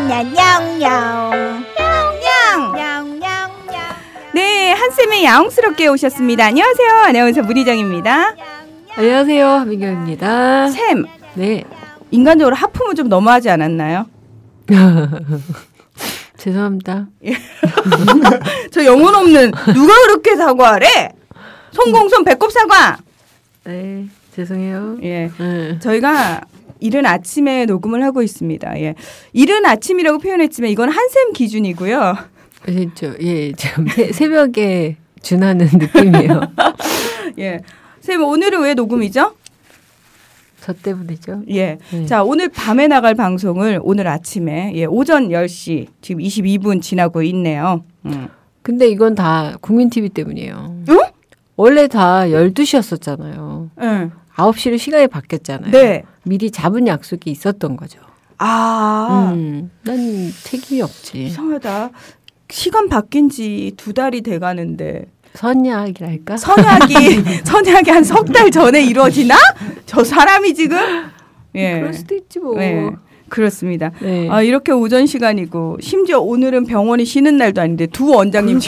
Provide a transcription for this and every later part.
냥냥냥냥 냥냥. 네, 한쌤이 야옹스럽게 오셨습니다. 안녕하세요. 아나운서 문희정입니다. 안녕하세요. 하민경입니다. 쌤. 네. 인간적으로 하품은 좀 너무하지 않았나요? 죄송합니다. 저 영혼 없는 누가 그렇게 사과하래? 송공손 배꼽 사과. 네, 죄송해요. 예, 저희가 이른 아침에 녹음을 하고 있습니다. 예, 이른 아침이라고 표현했지만 이건 한샘 기준이고요. 그렇죠. 예, 좀 새벽에 준하는 느낌이에요. 예, 쌤 오늘은 왜 녹음이죠? 저 때문이죠. 예. 자, 오늘 밤에 나갈 방송을 오늘 아침에 오전 10시 지금 22분 지나고 있네요. 근데 이건 다 국민TV 때문이에요. 응? 원래 다 12시였었잖아요. 응. 9시로 시간이 바뀌었잖아요. 네. 미리 잡은 약속이 있었던 거죠. 아. 난 책임이 없지. 이상하다. 시간 바뀐 지 2달이 돼 가는데. 선약이랄까? 선약이 한 석 달 전에 이루어지나? 저 사람이 지금? 예. 그럴 수도 있지 뭐. 네. 그렇습니다. 네. 아, 이렇게 오전 시간이고 심지어 오늘은 병원이 쉬는 날도 아닌데 두 원장님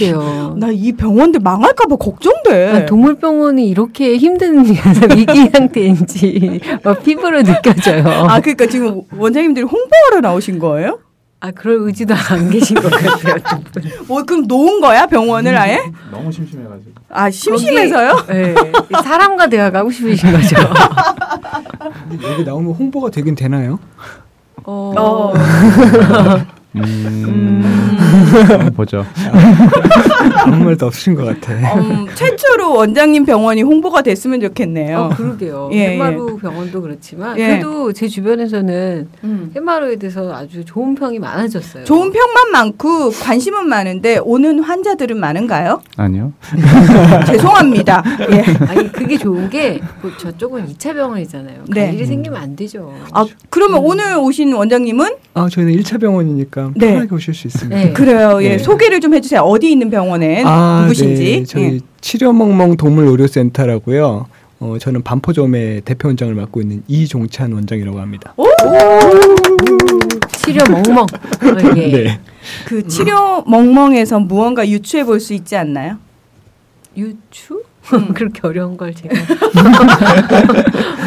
나 이 병원들 망할까 봐 걱정돼. 아, 동물병원이 이렇게 힘든 위기 상태인지 피부로 느껴져요. 아, 그러니까 지금 원장님들이 홍보하러 나오신 거예요? 아, 그럴 의지도 안 계신 것 같아요. 뭐 그럼 놓은 거야 병원을 아예? 너무 심심해가지고. 아, 심심해서요? 네. 사람과 대화가 하고 싶으신 거죠. 여기 나오면 홍보가 되긴 되나요? 보죠. 아무 말도 없으신 것 같아. 최초로 원장님 병원이 홍보가 됐으면 좋겠네요. 그러게요. 햇마루 병원도 그렇지만 그래도 제 주변에서는 햇마루에 대해서 아주 좋은 평이 많아졌어요. 좋은 평만 많고 관심은 많은데 오는 환자들은 많은가요? 아니요. 죄송합니다. 예. 아니 그게 좋은 게 저쪽은 2차 병원이잖아요. 네. 일이 생기면 안 되죠. 아, 그러면 오늘 오신 원장님은? 아, 저희는 1차 병원이니까 편하게 오실 수 있습니다. 네. 그래요. 예. 소개를 좀 해주세요. 어디 있는 병원에 누구신지. 네. 저희 치료멍멍 동물의료센터라고요. 저는 반포점의 대표원장을 맡고 있는 이종찬 원장이라고 합니다. 오! 치료 멍멍. 예. 네. 그 치료 멍멍에서 무언가 유추해 볼 수 있지 않나요? 유추? 그렇게 어려운 걸 제가.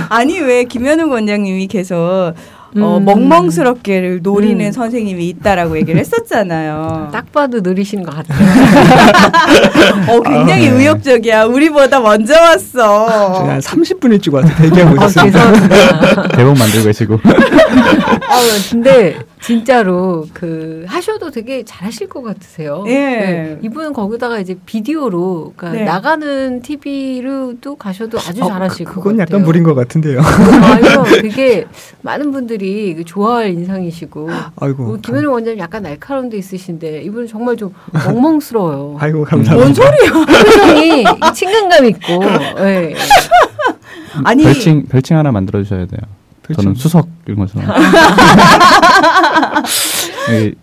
아니 왜 김현욱 원장님이 계속 멍멍스럽게를 노리는 선생님이 있다라고 얘기를 했었잖아요. 딱 봐도 노리시는 것 같아요. 굉장히 의욕적이야. 우리보다 먼저 왔어. 제가 한 30분 일찍 와서 대기하고 있었습니다. 죄송합니다. 대본 만들고 계시고. 근데 진짜로 하셔도 되게 잘하실 것 같으세요. 예. 네. 이분은 거기다가 이제 비디오로 그러니까 나가는 TV로도 가셔도 아주 잘하실 것 같아요. 그건 약간 무리인 것 같은데요. 이거 되게 많은 분들이 좋아할 인상이시고. 아이고. 김현우 원장님 약간 날카로운 데 있으신데 이분은 정말 좀 멍멍스러워요. 아이고 감사합니다. 뭔 소리야? 표정이 친근감 있고. 네. 아니 별칭 하나 만들어 주셔야 돼요. 저는 수석 이런 것처럼.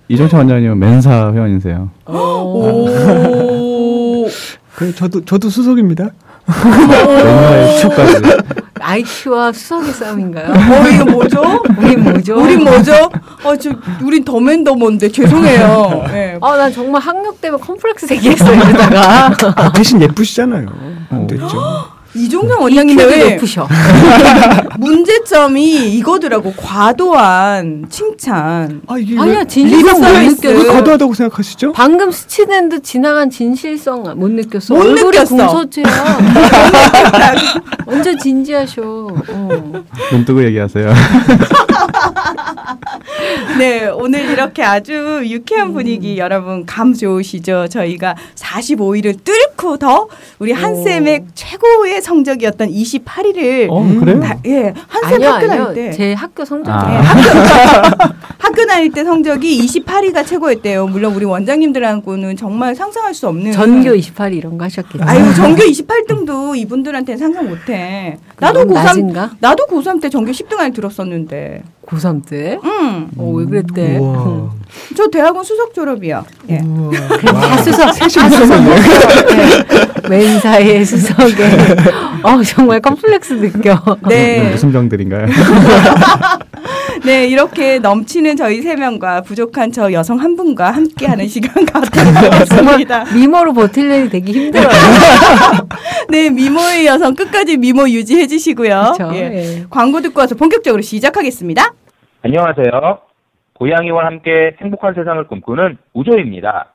이종찬 원장님은 멘사 회원이세요. 그래 저도 수석입니다. 멘사의 추까지. IQ와 수석의 싸움인가요? 이거 뭐죠? 우린 뭐죠? 우린 더맨더먼데 죄송해요. 네. 난 정말 학력 때문에 컴플렉스 생겼어요. 이러다가. 대신 예쁘시잖아요. 됐죠. 이종찬 원장님의 왜 높으셔. 문제점이 이거더라고. 과도한 칭찬. 아니야 진실성 못 느껴. 왜 과도하다고 생각하시죠? 방금 스치는데 지나간 진실성 못 느꼈어. 못 얼굴이 느꼈어. 궁서체야. 완전 진지하셔. 눈 뜨고 얘기하세요. 네, 오늘 이렇게 아주 유쾌한 분위기 여러분 감 좋으시죠? 저희가 45일을 뚫고 더 우리 한쌤의 최고의 성적이었던 28위를 그래요? 한쌤 학교 다닐 때 제 학교 성적이 학교 다닐 때 성적이 28위가 최고였대요. 물론 우리 원장님들하고는 정말 상상할 수 없는 전교 28위 이런 거 하셨겠죠. 아유, 전교 28등도 이분들한테는 상상 못해. 나도 고3 때 전교 10등 안에 들었었는데. 고3 때? 응. 왜 그랬대? 저 대학원 수석 졸업이요. 예. 다 수석. 멘사의 수석에. 정말 컴플렉스 느껴. 네. 무슨 병들인가요? 네, 이렇게 넘치는 저희 3명과 부족한 저 여성 한 분과 함께하는 시간 같습니다. 미모로 버틸려니 되게 힘들어요. 네, 미모의 여성 끝까지 미모 유지해 주시고요. 그렇죠. 예. 예. 광고 듣고 와서 본격적으로 시작하겠습니다. 안녕하세요. 고양이와 함께 행복한 세상을 꿈꾸는 우조입니다.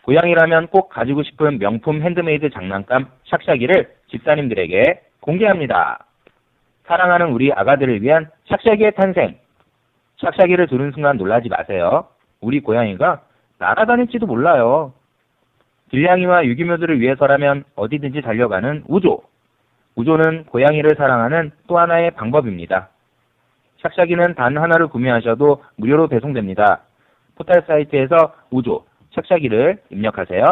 고양이라면 꼭 가지고 싶은 명품 핸드메이드 장난감 샥샥이를 집사님들에게 공개합니다. 사랑하는 우리 아가들을 위한 샥샥이의 탄생. 샥샥이를 들은 순간 놀라지 마세요. 우리 고양이가 날아다닐지도 몰라요. 길냥이와 유기묘들을 위해서라면 어디든지 달려가는 우조. 우조는 고양이를 사랑하는 또 하나의 방법입니다. 샥샥이는 단 하나를 구매하셔도 무료로 배송됩니다. 포털 사이트에서 우조, 샥샥이를 입력하세요.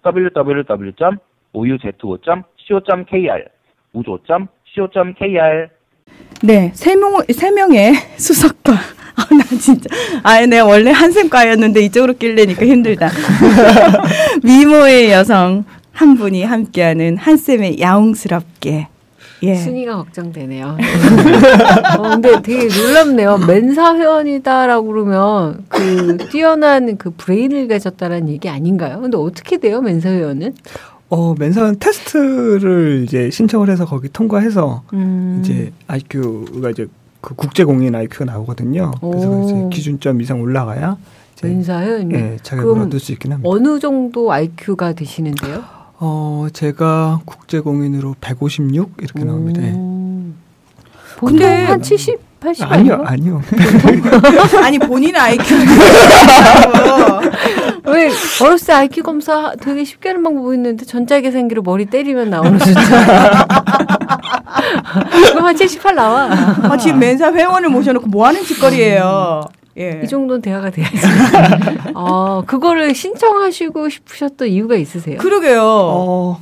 www.ouzo.co.kr 우조.co.kr 네, 3명의 수석과 나 진짜 내가 원래 한샘과였는데 이쪽으로 끼려니까 힘들다. 미모의 여성 한 분이 함께하는 한샘의 야옹스럽게. 예. 순위가 걱정되네요. 근데 되게 놀랍네요. 멘사 회원이다라고 그러면 그 뛰어난 그 브레인을 가졌다라는 얘기 아닌가요? 근데 어떻게 돼요, 멘사 회원은? 멘사는 테스트를 이제 신청을 해서 거기 통과해서 이제 IQ가 이제 그 국제 공인 IQ가 나오거든요. 그래서 이제 기준점 이상 올라가야 멘사 회원이. 네, 자격을 얻을 수 있긴 합니다. 어느 정도 IQ가 되시는데요? 제가 국제 공인으로 156 이렇게 나옵니다. 보통 한 70, 80 아니요. 아니 본인 IQ. 왜 어렸을 때 IQ 검사 되게 쉽게 하는 방법이 있는데 전자계산기로 머리 때리면 나오는 숫자. 그거 한 78 나와. 지금 멘사 회원을 모셔놓고 뭐 하는 짓거리예요. 예. 이 정도는 대화가 돼야지. 그거를 신청하시고 싶으셨던 이유가 있으세요? 그러게요.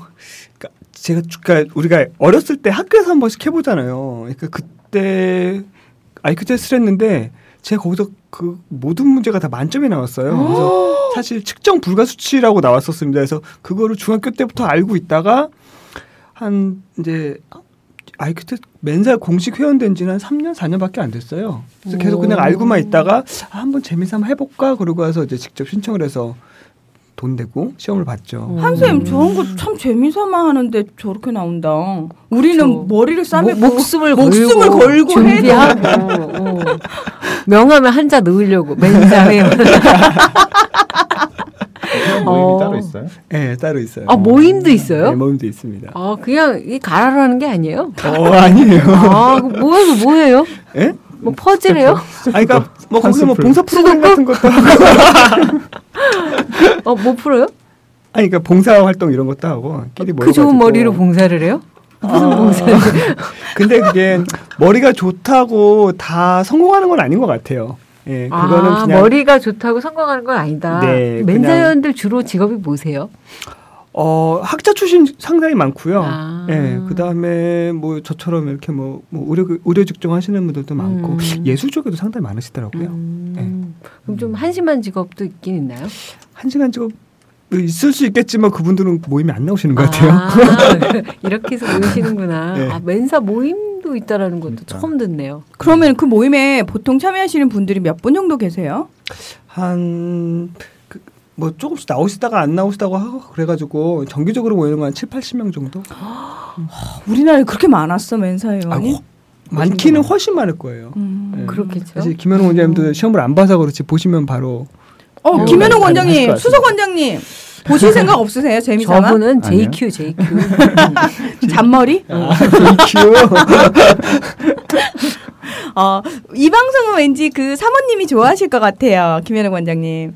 그러니까 우리가 어렸을 때 학교에서 한 번씩 해보잖아요. 그러니까 그때 IQ 테스트를 했는데 제가 거기서 그 모든 문제가 다 만점이 나왔어요. 그래서 사실 측정 불가 수치라고 나왔었습니다. 그래서 그거를 중학교 때부터 알고 있다가 한 이제 IQ 테스트 멘사 공식 회원된 지는 한 3년, 4년밖에 안 됐어요. 그래서 계속 그냥 알고만 있다가 한번 재미삼아 한번 해볼까 그러고 와서 이제 직접 신청을 해서 돈 내고 시험을 봤죠. 한쌤 저런 거 참 재미삼아 하는데 저렇게 나온다. 우리는 그렇죠. 머리를 싸매고 목숨을 걸고 준비하고 명함에 한자 넣으려고 멘사 회원. 모임이 따로 있어요? 네, 따로 있어요. 모임도 있어요? 네, 모임도 있습니다. 그냥 이 가라로 하는 게 아니에요? 아니에요. 뭐예요? 예? 뭐 퍼즐해요? 그러니까 뭐 거기서 뭐 봉사 프로그램 같은 것도 하고. 뭐 풀어요? 그러니까 봉사 활동 이런 것도 하고. 그 좋은 머리로 봉사를 해요? 무슨 봉사를? 근데 그게 머리가 좋다고 다 성공하는 건 아닌 것 같아요. 예, 그거는 그냥 머리가 좋다고 성공하는 건 아니다. 네, 멘사회원들 주로 직업이 뭐세요? 학자 출신 상당히 많고요. 예, 그다음에 뭐 저처럼 이렇게 뭐 의료 직종 하시는 분들도 많고 예술 쪽에도 상당히 많으시더라고요. 예. 그럼 좀 한심한 직업도 있긴 있나요? 한심한 직업 있을 수 있겠지만 그분들은 모임에 안 나오시는 것 같아요. 이렇게 해서 모이시는구나. 네. 멘사 모임도 있다라는 것도 처음 듣네요. 그러면 그 모임에 보통 참여하시는 분들이 몇 분 정도 계세요? 뭐 조금씩 나오시다가 안 나오시다가 하고 그래가지고 정기적으로 모이는 건 한 7, 80명 정도? 우리나라에 그렇게 많았어 멘사 회원이? 많기는 훨씬 많을 거예요. 네. 그렇겠죠. 사실 김현웅 원장님도 시험을 안 봐서 그렇지 보시면 바로 김현웅 원장님, 수석 원장님 보실 생각 없으세요? 재미삼아? 저분은 JQ. 잔머리? JQ. 이 방송은 왠지 그 사모님이 좋아하실 것 같아요. 김현웅 원장님.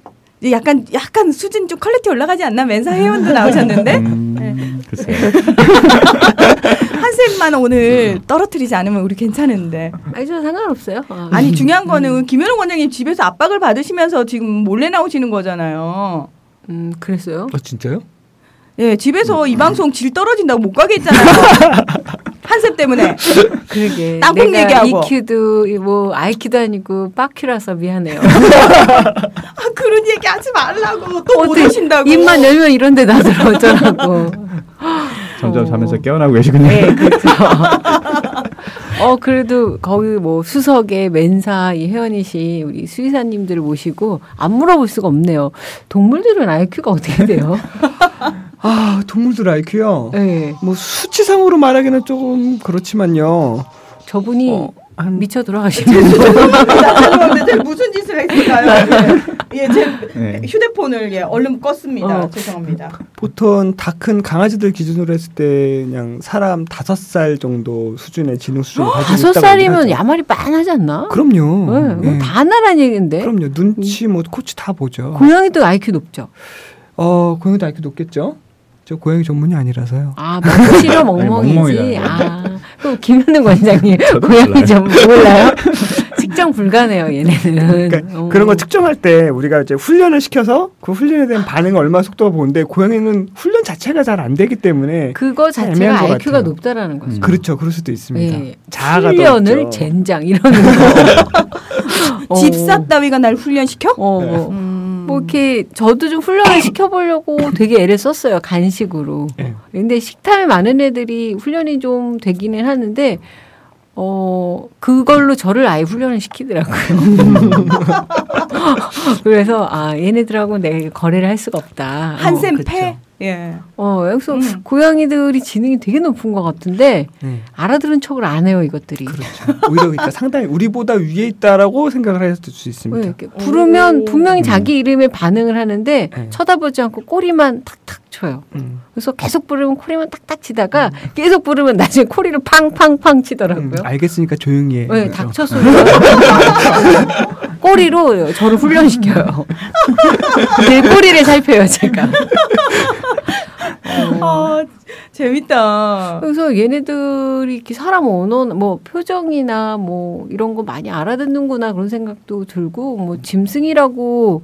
약간 수준 좀 퀄리티 올라가지 않나? 멘사 회원도 나오셨는데. 글쎄요. 한샘만 오늘 떨어뜨리지 않으면 우리 괜찮은데. 저는 상관없어요. 아니 중요한 거는 김현웅 원장님 집에서 압박을 받으시면서 지금 몰래 나오시는 거잖아요. 그랬어요? 진짜요? 예, 집에서 이 방송 질 떨어진다고 못 가게 했잖아요. 한샘 때문에. 그러게. 땅콩 얘기하고. EQ도 뭐 IQ도 아니고 빠큐라서 미안해요. 그런 얘기 하지 말라고. 또 못 오신다고. 입만 열면 이런 데 나들어 어쩌라고. 점점 자면서 깨어나고 계시군요. 네, 그렇죠. 그래도 거기 뭐 수석에 맨사 이 혜연이 씨 우리 수의사님들을 모시고 안 물어볼 수가 없네요. 동물들은 IQ가 어떻게 돼요? 아, 동물들 IQ요? 네. 뭐 수치상으로 말하기는 조금 그렇지만요. 저분이 한 미쳐 돌아가시는 죄송합니다. 제가 무슨 짓을 했을까요? 예, 제 네. 휴대폰을 얼른 껐습니다. 죄송합니다. 보통 다 큰 강아지들 기준으로 했을 때 그냥 사람 5살 정도 수준의 지능 수준을 가지고 있다고 5살이면 하죠. 야말이 빤하지 않나? 그럼요. 네, 예. 다 나란 얘기인데. 그럼요. 눈치 뭐 코치 다 보죠. 고양이도 IQ 높죠. 고양이도 IQ 높겠죠. 저 고양이 전문이 아니라서요. 아, 먹시려 아니, 멍멍이지. 멍멍이라요. 아, 그럼 김현우 원장님 저도 고양이 몰라요. 전문 몰라요? 측정 불가네요, 얘네는. 그러니까 그런 거 측정할 때 우리가 이제 훈련을 시켜서 그 훈련에 대한 반응을 얼마나 속도가 보는데 고양이는 훈련 자체가 잘 안 되기 때문에 그거 자체가 애매한 것 IQ가 같아요. 높다라는 거죠. 그렇죠. 그럴 수도 있습니다. 예. 자아가 훈련을 더 있죠. 젠장 이러는 거. 집사 따위가 날 훈련시켜? 뭐 이렇게 저도 좀 훈련을 시켜보려고 되게 애를 썼어요. 간식으로. 네. 근데 식탐이 많은 애들이 훈련이 좀 되기는 하는데 그걸로 저를 아예 훈련을 시키더라고요. 그래서 얘네들하고 내가 거래를 할 수가 없다. 한샘 그렇죠. 패? 예. 그래서 고양이들이 지능이 되게 높은 것 같은데 네. 알아들은 척을 안 해요, 이것들이. 그렇죠. 오히려 그러니까 상당히 우리보다 위에 있다라고 생각을 했을 수 왜 있습니다. 이렇게 부르면 오. 분명히 자기 이름에 반응을 하는데 네. 쳐다보지 않고 꼬리만 탁탁 쳐요. 그래서 계속 부르면 코리만 탁탁 치다가 계속 부르면 나중에 코리를 팡팡팡 치더라고요. 알겠으니까 조용히 해. 네, 그렇죠. 닥쳐 소리. 꼬리로 저를 훈련시켜요. 내 꼬리를 살펴요, 제가. 재밌다. 그래서 얘네들이 이렇게 사람 언어, 뭐 표정이나 뭐 이런 거 많이 알아듣는구나 그런 생각도 들고 뭐 짐승이라고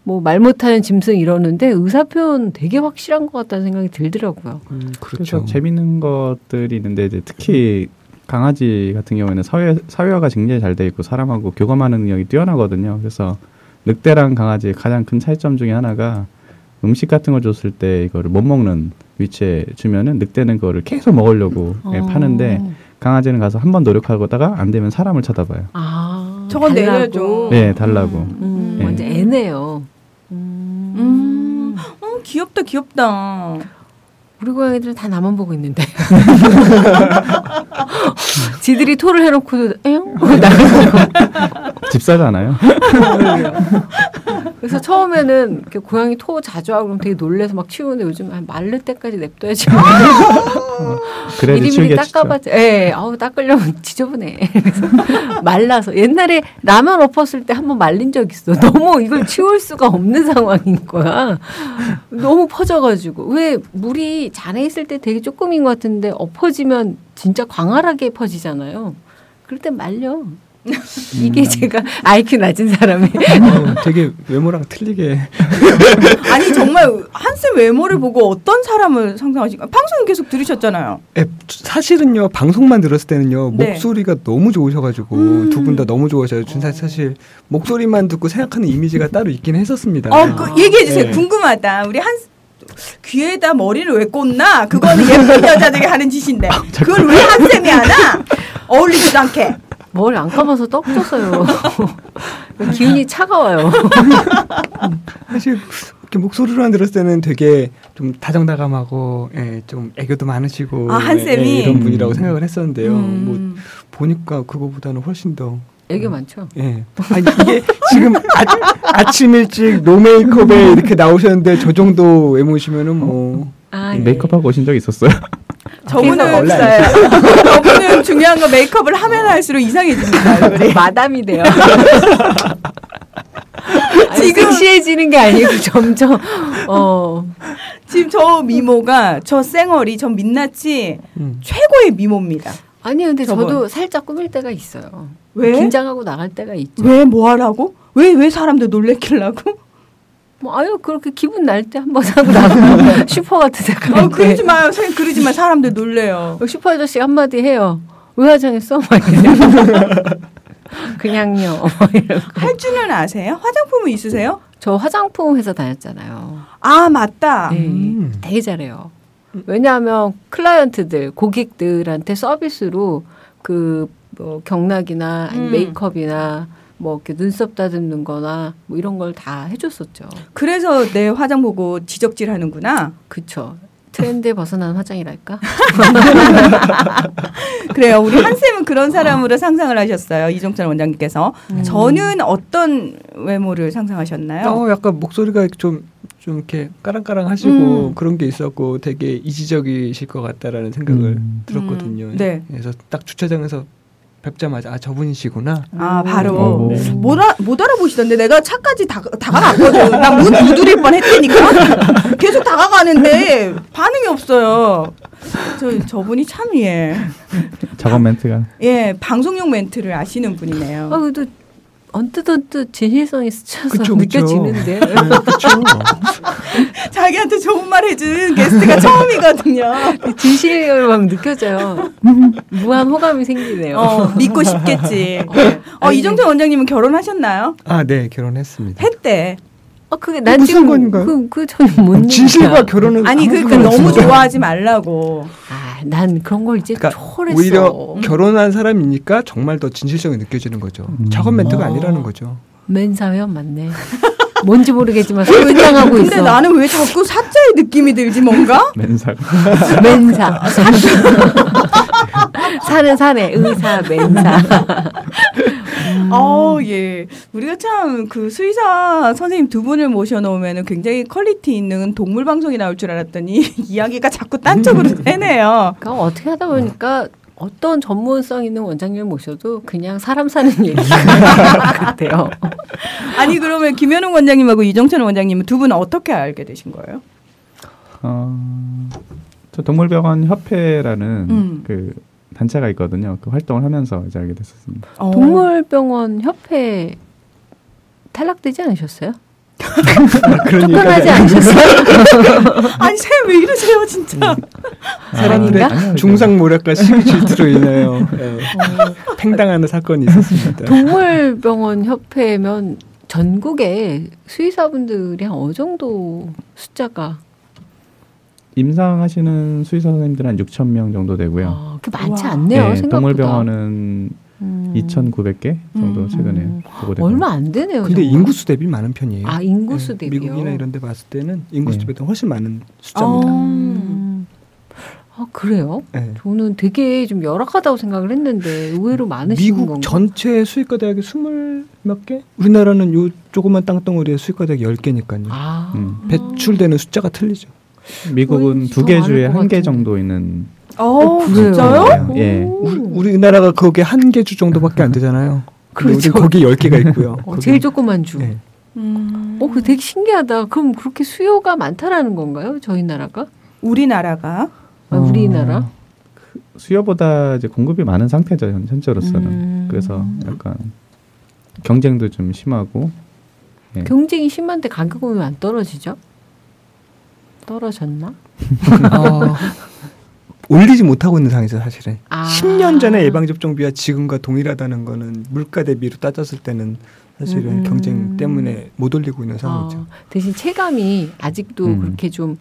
뭐 말 못하는 짐승 이러는데 의사표현 되게 확실한 것 같다는 생각이 들더라고요. 그렇죠. 그래서 재밌는 것들이 있는데 이제 특히 강아지 같은 경우에는 사회화가 굉장히 잘 돼 있고 사람하고 교감하는 능력이 뛰어나거든요. 그래서 늑대랑 강아지의 가장 큰 차이점 중에 하나가 음식 같은 걸 줬을 때 이거를 못 먹는 위치에 주면은 늑대는 그거를 계속 먹으려고 파는데 강아지는 가서 한 번 노력하다가 안 되면 사람을 쳐다봐요. 저건 달라고. 내려줘. 네, 달라고. 네. 완전 애네요. 귀엽다, 귀엽다. 우리 고양이들은 다 나만 보고 있는데. 지들이 토를 해놓고도 엥? 집사잖아요. 그래서 처음에는 이렇게 고양이 토 자주 하고 그러면 되게 놀래서 막 치우는데 요즘 한 마를 때까지 냅둬야지. 그래도 미리미리 치우겠죠. 닦아봤자. 예, 닦으려면 지저분해. 그래서 말라서. 옛날에 라면 엎었을 때 한번 말린 적 있어. 너무 이걸 치울 수가 없는 상황인 거야. 너무 퍼져가지고. 왜 물이 잔에 있을 때 되게 조금인 것 같은데 엎어지면 진짜 광활하게 퍼지잖아요. 그럴 땐 말려. 이게 제가 IQ 낮은 사람이 되게 외모랑 틀리게. 아니 정말 한쌤 외모를 보고 어떤 사람을 상상하실까? 방송 계속 들으셨잖아요. 사실은요 방송만 들었을 때는요 네. 목소리가 너무 좋으셔가지고 두 분 다 너무 좋으셔요. 사실 목소리만 듣고 생각하는 이미지가 따로 있긴 했었습니다. 얘기해 주세요. 네. 궁금하다. 우리 귀에다 머리를 왜 꽂나? 그거는 예쁜 여자들이 하는 짓인데 그걸 왜 한쌤이 하나? 어울리지도 않게. 머리 안 감아서 떡져서요. 기운이 차가워요. 사실 이렇게 목소리로만 들었을 때는 되게 좀 다정다감하고 좀 애교도 많으시고 한쌤이? 이런 분이라고 생각을 했었는데요. 뭐 보니까 그거보다는 훨씬 더 애교 많죠. 아니 이게 지금 아침 일찍 노메이크업에 이렇게 나오셨는데 저 정도 외모시면은 뭐 메이크업하고 오신 적 있었어요? 저분은 원래 없어요. 저분은 중요한 건 메이크업을 하면 할수록 이상해집니다. 얼굴이. 마담이 돼요. 지금 섹시해지는 게 아니고 점점 지금 저 미모가 저 쌩얼이 저 민낯이 최고의 미모입니다. 아니 근데 저분. 저도 살짝 꾸밀 때가 있어요. 왜? 긴장하고 나갈 때가 있죠. 왜 뭐 하라고? 왜 사람들 놀래키려고? 뭐 아유 그렇게 기분 날 때 한번 하고 나가면 슈퍼 같은 데 갈 때. 그러지 마요. 선생님 그러지 마. 사람들 놀래요. 슈퍼 아저씨 한마디 해요. 왜 화장했어? 막 이래요. 그냥요. 이러고. 할 줄은 아세요? 화장품은 있으세요? 저 화장품 회사 다녔잖아요. 아 맞다. 네, 되게 잘해요. 왜냐하면 클라이언트들, 고객들한테 서비스로 뭐 경락이나 메이크업이나 뭐 이렇게 눈썹 다듬는 거나 뭐 이런 걸 다 해줬었죠. 그래서 내 화장 보고 지적질 하는구나. 그쵸. 트렌드에 벗어난 화장이랄까? 그래요. 우리 한쌤은 그런 사람으로 상상을 하셨어요. 이종찬 원장님께서. 저는 어떤 외모를 상상하셨나요? 약간 목소리가 좀 이렇게 까랑까랑 하시고 그런 게 있었고 되게 이지적이실 것 같다라는 생각을 들었거든요. 네. 그래서 딱 주차장에서 뵙자마자 바로 못 알아보시던데 내가 차까지 다가갔거든. 나 문 두드릴 뻔했다니까. 계속 다가가는데 반응이 없어요. 저분이 참 작업 멘트가 방송용 멘트를 아시는 분이네요. 그래도 언뜻 진실성이 스쳐서 느껴지는데. 그렇죠. 자기한테 좋은 말 해준 게스트가 처음이거든요. 진실을 막 느껴져요. 무한 호감이 생기네요. 믿고 싶겠지. 이종찬 원장님은 결혼하셨나요? 네, 결혼했습니다. 했대. 그게 난 무슨 지금 건가요? 그 저는 못 진실과 결혼은 아니 너무 좋아하지 말라고. 난 그런 걸 이제 초월했어. 오히려 결혼한 사람이니까 정말 더 진실성이 느껴지는 거죠. 작업 멘트가 아니라는 거죠. 맨사회원 맞네. 뭔지 모르겠지만 설득당하고 있어. 근데 나는 왜 자꾸 사자의 느낌이 들지 뭔가? 맨사. 사는 사내 의사 맨사. 예. 우리가 참 그 수의사 선생님 두 분을 모셔놓으면 굉장히 퀄리티 있는 동물 방송이 나올 줄 알았더니 이야기가 자꾸 딴 쪽으로 되네요. 그러니까 어떻게 하다 보니까 어떤 전문성 있는 원장님을 모셔도 그냥 사람 사는 얘기 같아요. 아니 그러면 김현웅 원장님하고 이종찬 원장님은 두 분은 어떻게 알게 되신 거예요? 저 동물병원 협회라는 그 단체가 있거든요. 그 활동을 하면서 이제 알게 됐었습니다. 동물병원 협회 탈락되지 않으셨어요? 쫓겨나지 않으셨어요? 아니 새 왜 이러세요 진짜. 사람들의 중상모략과 시기 질투로 인하여 팽당하는 사건이 있었습니다. 동물병원 협회면 전국에 수의사분들이 한 어느 정도 숫자가? 임상하시는 수의사 선생님들은 한 6,000명 정도 되고요. 그게 많지 않네요. 생각보다. 동물병원은 2,900개 정도 최근에 보고되고. 얼마 안 되네요. 근데 정말. 인구수 대비 많은 편이에요. 인구수 대비요? 미국이나 이런 데 봤을 때는 인구수 대비보다 훨씬 많은 숫자입니다. 그래요? 네. 저는 되게 좀 열악하다고 생각을 했는데 의외로 많으신 미국 건가요? 전체 수의과 대학이 20몇 개? 우리나라는 요 조그만 땅덩어리에 수의과 대학이 10개니까요. 배출되는 숫자가 틀리죠. 미국은 2개 주에 1개 정도 있는. 진짜요? 예. 우리나라가 거기에 1개 주 정도밖에 안 되잖아요. 그렇죠. 우리 거기 10개가 있고요. 제일 조그만 주. 네. 그거 되게 신기하다. 그럼 그렇게 수요가 많다라는 건가요? 저희 나라가? 우리나라가? 우리나라? 수요보다 이제 공급이 많은 상태죠, 현재로서는. 그래서 약간 경쟁도 좀 심하고. 예. 경쟁이 심한데 가격은 왜 안 떨어지죠? 떨어졌나? 올리지 못하고 있는 상황이죠, 사실은. 10년 전에 예방접종비가 지금과 동일하다는 거는 물가 대비로 따졌을 때는 사실은 경쟁 때문에 못 올리고 있는 상황이죠. 대신 체감이 아직도 그렇게 좀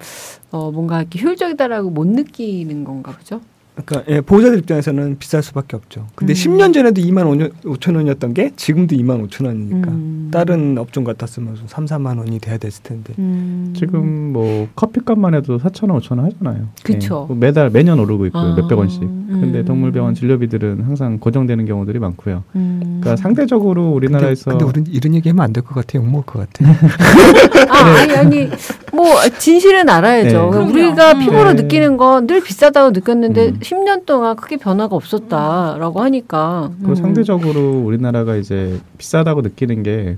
뭔가 이렇게 효율적이다라고 못 느끼는 건가 보죠? 그러니까 보호자들 입장에서는 비쌀 수밖에 없죠. 근데 10년 전에도 25,000원이었던 게 지금도 25,000원이니까 다른 업종 같았으면 3, 4만 원이 돼야 됐을 텐데. 지금 뭐 커피값만 해도 4,000원, 5,000원 하잖아요. 그렇죠. 예. 매년 오르고 있고요. 몇백 원씩. 근데 동물병원 진료비들은 항상 고정되는 경우들이 많고요. 그러니까 상대적으로 우리나라에서 근데 우리는 이런 얘기하면 안 될 것 같아요. 욕먹을 것 같아. 아니 뭐 진실은 알아야죠. 네. 우리가 피부로 느끼는 건 늘 비싸다고 느꼈는데 10년 동안 크게 변화가 없었다라고 하니까. 그 상대적으로 우리나라가 이제 비싸다고 느끼는 게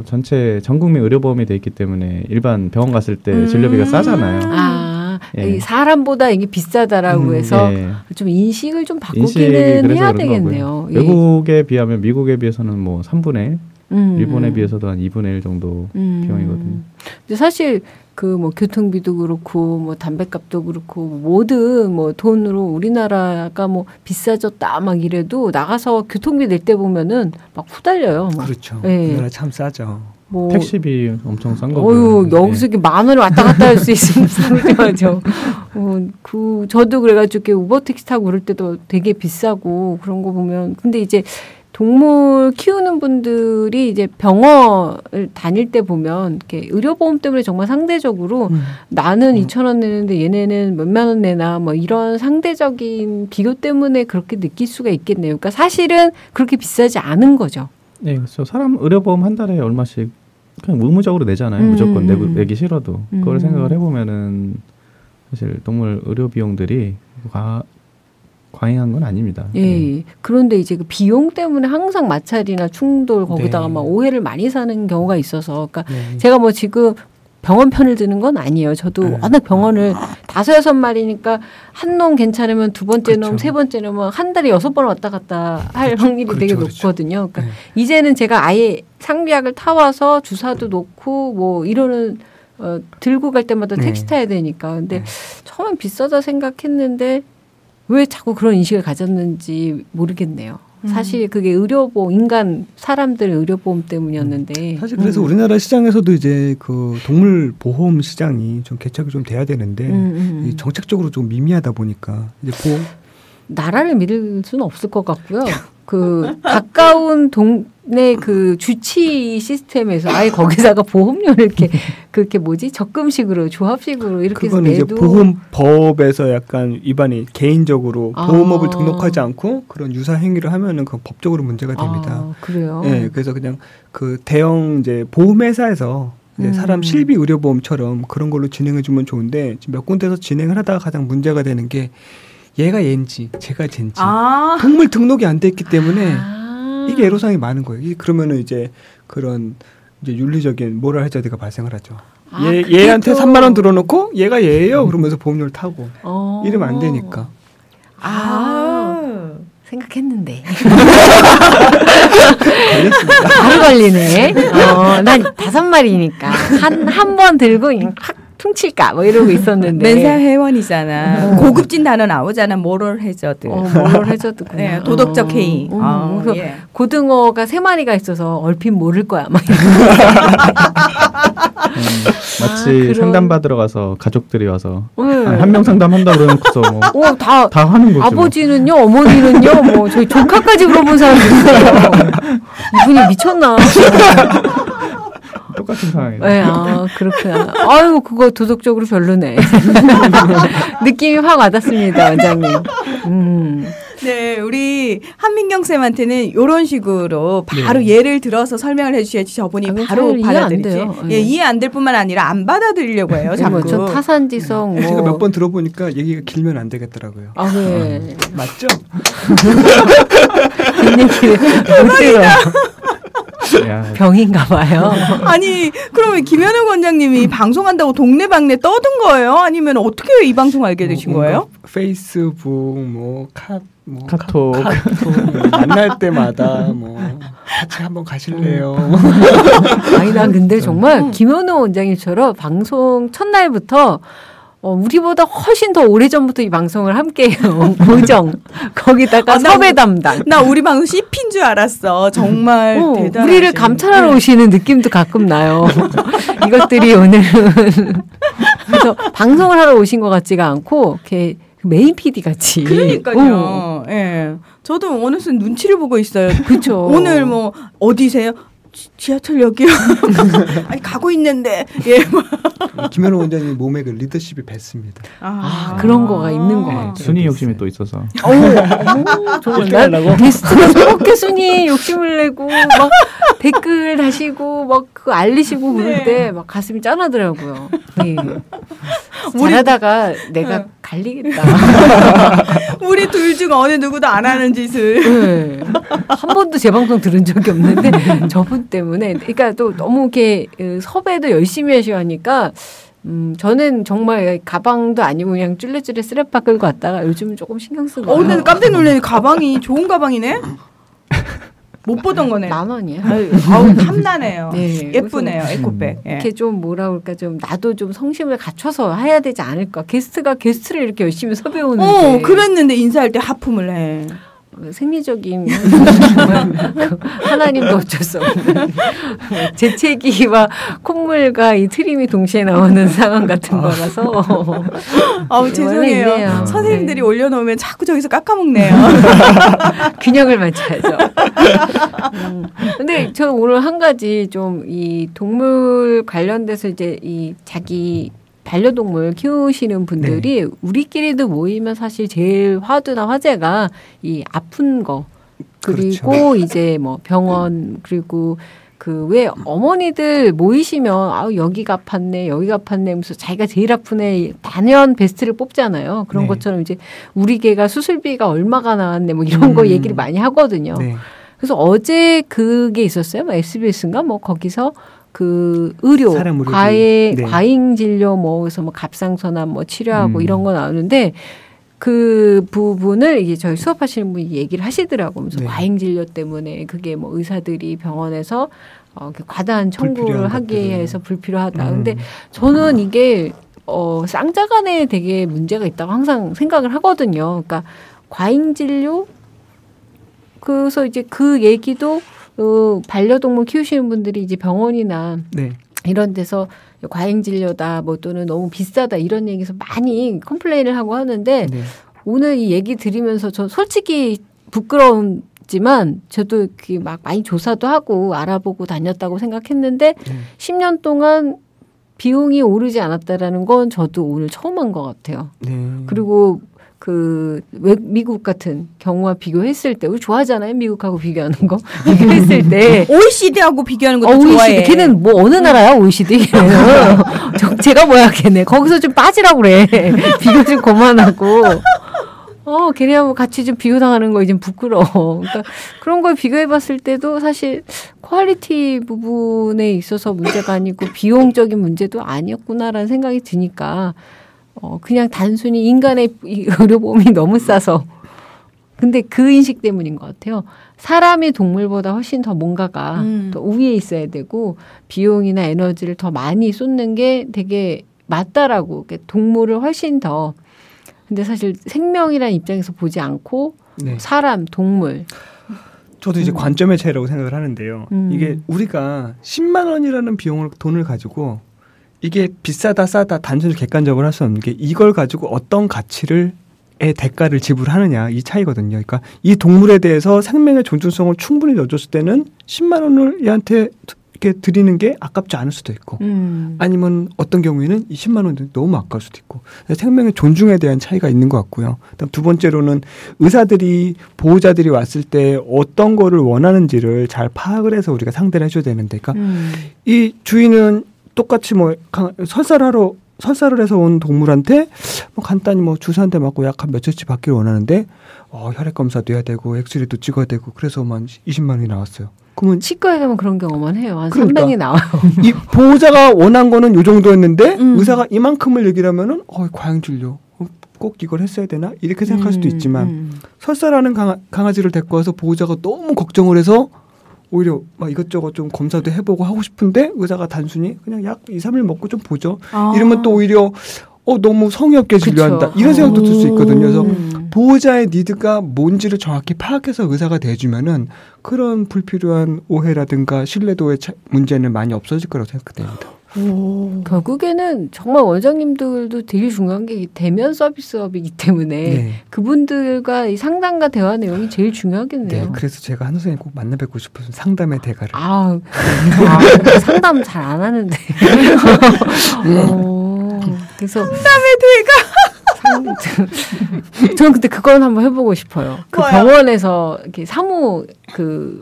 전체 전 국민 의료보험이 돼 있기 때문에 일반 병원 갔을 때 진료비가 싸잖아요. 예. 사람보다 이게 비싸다라고 해서 좀 인식을 좀 바꾸기는 해야 되겠네요. 예. 외국에 비하면 미국에 비해서는 뭐 3분의 1, 일본에 비해서도 한 2분의 1 정도 비용이거든요. 근데 사실 그 뭐 교통비도 그렇고 뭐 담배값도 그렇고 모든 뭐 돈으로 우리나라가 뭐 비싸졌다 막 이래도 나가서 교통비 낼 때 보면은 막 후달려요. 막. 그렇죠. 예. 우리나라 참 싸죠. 뭐 택시비 엄청 싼 거고요. 어유 여기서 이렇게 10,000원을 왔다 갔다 할 수 있으면 상대하죠. 저도 그래가지고 우버 택시 타고 그럴 때도 되게 비싸고 그런 거 보면 근데 이제 동물 키우는 분들이 이제 병원을 다닐 때 보면 이렇게 의료보험 때문에 정말 상대적으로 나는 2,000원 내는데 얘네는 몇만 원 내나 뭐 이런 상대적인 비교 때문에 그렇게 느낄 수가 있겠네요. 그러니까 사실은 그렇게 비싸지 않은 거죠. 네, 그렇죠. 사람 의료보험 한 달에 얼마씩 그냥 의무적으로 내잖아요. 무조건 내기 싫어도. 그걸 생각을 해보면은 사실 동물 의료 비용들이 과잉한 건 아닙니다. 예. 네. 그런데 이제 그 비용 때문에 항상 마찰이나 충돌 거기다가 막 오해를 많이 사는 경우가 있어서, 그러니까 제가 뭐 지금 병원 편을 드는 건 아니에요. 저도 워낙 병원을 5-6마리니까 한 놈 괜찮으면 두 번째 놈, 세 번째 놈은 한 달에 6번 왔다 갔다 할 확률이 되게 높거든요. 그러니까 이제는 제가 아예 상비약을 타와서 주사도 놓고 뭐 이러는 들고 갈 때마다 택시 타야 되니까. 근데 처음엔 비싸다 생각했는데 왜 자꾸 그런 인식을 가졌는지 모르겠네요. 사실 그게 의료보험, 인간 사람들의 의료보험 때문이었는데. 사실 그래서 우리나라 시장에서도 이제 그 동물 보험 시장이 좀 개척이 좀 돼야 되는데 정책적으로 좀 미미하다 보니까 이제 나라를 믿을 수는 없을 것 같고요. 그 가까운 동네 그 주치 시스템에서 아예 거기다가 보험료를 이렇게 그렇게 뭐지 적금식으로 조합식으로 이렇게 해서 그건 이제 내도 보험법에서 약간 위반이 개인적으로 보험업을 등록하지 않고 그런 유사 행위를 하면은 그 법적으로 문제가 됩니다. 그래요. 네, 그래서 그냥 그 대형 이제 보험회사에서 이제 사람 실비 의료보험처럼 그런 걸로 진행해주면 좋은데 지금 몇 군데서 진행을 하다가 가장 문제가 되는 게. 얘가 얘인지 제가 쟤인지 동물 등록이 안 돼 있기 때문에 이게 애로사항이 많은 거예요. 그러면은 이제 그런 이제 윤리적인 모럴 해저드가 발생을 하죠. 얘한테 3만 원 들어놓고 얘가 얘예요. 그러면서 보험료를 타고 이러면 안 되니까. 생각했는데 바로 걸리네. 난 5마리니까 한 번 들고 그냥 확 퉁칠까 뭐 이러고 있었는데 맨사 회원이잖아. 고급진 단어 나오잖아. 모럴 해저드. 모럴 해저드구나. 네, 도덕적 해이. 그래서 고등어가 3마리가 있어서 얼핏 모를 거야. 막 마치 상담받으러 가서 가족들이 와서 한 명 상담한다 그러놓고서 뭐 다 하는 거죠. 아버지는요, 어머니는요, 뭐 저희 조카까지 물어본 사람도 있어요. 이분이 미쳤나? 똑같은 상황이에요. 네, 그렇구나. 아유, 그거 도덕적으로 별로네. 느낌이 확 와닿습니다, 원장님. 네, 우리 한민경 쌤한테는 이런 식으로 바로 예를 들어서 설명을 해주셔야지 저분이 바로 받아들이지. 이해 안 될 뿐만 아니라 안 받아들이려고 해요, 자꾸. 저 타산지성. 뭐. 제가 몇 번 들어보니까 얘기가 길면 안 되겠더라고요. 네. 맞죠? 병인가 봐요. 아니, 그러면 김현욱 원장님이 방송한다고 동네방네 떠든 거예요? 아니면 어떻게 이 방송 알게 되신 거예요? 페이스북, 카톡 만날 때마다 같이 한번 가실래요? 아니, 난 근데 정말 김현욱 원장님처럼 방송 첫날부터 우리보다 훨씬 더 오래전부터 이 방송을 함께해요. 고정. 거기다가 섭외 담당. 나 우리 방송 CP인 줄 알았어. 정말 대단하지. 우리를 감찰하러 오시는 느낌도 가끔 나요. 이것들이 오늘은 그래서 방송을 하러 오신 것 같지가 않고 이렇게 메인 PD 같이. 그러니까요. 예. 저도 어느새 눈치를 보고 있어요. 그렇죠. 오늘 뭐 어디세요? 지하철역이요. 아니 가고 있는데. 김현우 원장님 몸에 그 리더십이 뱄습니다. 그런 거가 있는 거 같아요. 순위 욕심이 또 있어서. 정말 난 게스트가 저렇게 순위 욕심을 내고 막 댓글 다시고 막 그거 알리시고 그럴 때 막 가슴이 짠하더라고요. 네. 잘하다가 내가 갈리겠다. 우리 둘 중 어느 누구도 안 하는 짓을. 한 번도 제 방송 들은 적이 없는데 저분 때문에. 그러니까 또 너무 이렇게 섭외도 열심히 하시니까 저는 정말 가방도 아니고 그냥 쭈레쭈레 쓰레빠 끌고 왔다가 요즘은 조금 신경 쓰고. 근데 깜짝 놀라네. 가방이 좋은 가방이네. 못 보던 거네. 10,000원이에요. 아우 탐나네요. 네, 예쁘네요. 에코백. 이렇게 좀 뭐라 그럴까 좀 나도 좀 성심을 갖춰서 해야 되지 않을까. 게스트가 게스트를 이렇게 열심히 섭외 오는데. 그랬는데 인사할 때 하품을 해. 생리적인 하나님도 어쩔 수 없는 재채기와 콧물과 이 트림이 동시에 나오는 상황 같은 거라서 죄송해요. 선생님들이 네. 올려놓으면 자꾸 저기서 깎아먹네요. 균형을 맞춰야죠. 근데 저는 오늘 한 가지 좀 이 동물 관련돼서 이제 이 자기 반려동물 키우시는 분들이 우리끼리도 모이면 사실 제일 화두나 화제가 이 아픈 거 그리고 그렇죠. 이제 뭐 병원 그리고 그 왜 어머니들 모이시면 여기가 아팠네 여기가 아팠네 하면서 자기가 제일 아프네 단연 베스트를 뽑잖아요. 그런 것처럼 이제 우리 개가 수술비가 얼마가 나왔네 뭐 이런 거 얘기를 많이 하거든요. 네. 그래서 어제 그게 있었어요. 뭐 SBS인가 뭐 거기서 그 의료, 과잉 진료 뭐 그래서 뭐 갑상선암 뭐 치료하고 이런 거 나오는데 그 부분을 이게 저희 수업하시는 분이 얘기를 하시더라고요. 그래서 과잉 진료 때문에 그게 뭐 의사들이 병원에서 과다한 청구를 하게 해서 불필요하다. 근데 저는 이게 쌍자간에 되게 문제가 있다고 항상 생각을 하거든요. 그러니까 과잉 진료 그래서 이제 그 얘기도 반려동물 키우시는 분들이 이제 병원이나 이런 데서 과잉 진료다 뭐 또는 너무 비싸다 이런 얘기에서 많이 컴플레인을 하고 하는데 오늘 이 얘기 들으면서 저 솔직히 부끄러웠지만 저도 막 많이 조사도 하고 알아보고 다녔다고 생각했는데 10년 동안 비용이 오르지 않았다라는 건 저도 오늘 처음 한 것 같아요. 그리고 미국 같은 경우와 비교했을 때 우리 좋아하잖아요. 미국하고 비교하는 거. 비교했을 때 OECD하고 비교하는 것도 OECD. 좋아해. 걔는 뭐 어느 나라야 OECD? 제가 뭐야 걔네. 거기서 좀 빠지라고 그래. 비교 좀 그만하고. 걔네하고 같이 좀 비교당하는 거 이제 부끄러워. 그러니까 그런 걸 비교해봤을 때도 사실 퀄리티 부분에 있어서 문제가 아니고 비용적인 문제도 아니었구나라는 생각이 드니까 그냥 단순히 인간의 의료보험이 너무 싸서. 근데 그 인식 때문인 것 같아요. 사람이 동물보다 훨씬 더 뭔가가 더 우위에 있어야 되고 비용이나 에너지를 더 많이 쏟는 게 되게 맞다라고. 동물을 훨씬 더. 근데 사실 생명이라는 입장에서 보지 않고 사람, 동물. 저도 이제 관점의 차이라고 생각을 하는데요. 이게 우리가 10만 원이라는 돈을 가지고 이게 비싸다 싸다 단순히 객관적으로 할 수 없는 게 이걸 가지고 어떤 가치의 대가를 지불하느냐 이 차이거든요. 그러니까 이 동물에 대해서 생명의 존중성을 충분히 넣어줬을 때는 10만 원을 얘한테 이렇게 드리는 게 아깝지 않을 수도 있고 아니면 어떤 경우에는 20만 원이 너무 아까울 수도 있고 생명의 존중에 대한 차이가 있는 것 같고요. 그다음 두 번째로는 의사들이 보호자들이 왔을 때 어떤 거를 원하는지를 잘 파악을 해서 우리가 상대를 해줘야 되는데 그러니까 이 주인은 똑같이 뭐 설사를 해서 온 동물한테 뭐 간단히 뭐 주사 한 대 맞고 약 한 며칠치 받기를 원하는데 혈액 검사도 해야 되고 엑스레이도 찍어야 되고 그래서만 20만 원이 나왔어요. 그러면 치과에 가면 그런 경우만 해요. 한 그러니까 300이 나와요. 이 보호자가 원한 거는 요 정도였는데 의사가 이만큼을 얘기를 하면은 과잉 진료 꼭 이걸 했어야 되나 이렇게 생각할 수도 있지만 설사라는 강아지를 데리고 와서 보호자가 너무 걱정을 해서 오히려 막 이것저것 좀 검사도 해보고 하고 싶은데 의사가 단순히 그냥 약 2, 3일 먹고 좀 보죠. 이러면 또 오히려 너무 성의 없게 진료한다. 이런 생각도 들 수 있거든요. 그래서 보호자의 니드가 뭔지를 정확히 파악해서 의사가 대주면은 그런 불필요한 오해라든가 신뢰도의 문제는 많이 없어질 거라고 생각됩니다. 결국에는 정말 원장님들도 되게 중요한 게 대면 서비스업이기 때문에 그분들과 이 상담과 대화 내용이 제일 중요하겠네요. 네, 그래서 제가 한 선생님 꼭 만나 뵙고 싶어서 상담의 대가를. 상담 잘 안 하는데. 그래서 상담의 대가. 저는 근데 그건 한번 해보고 싶어요. 그 병원에서 이렇게 사무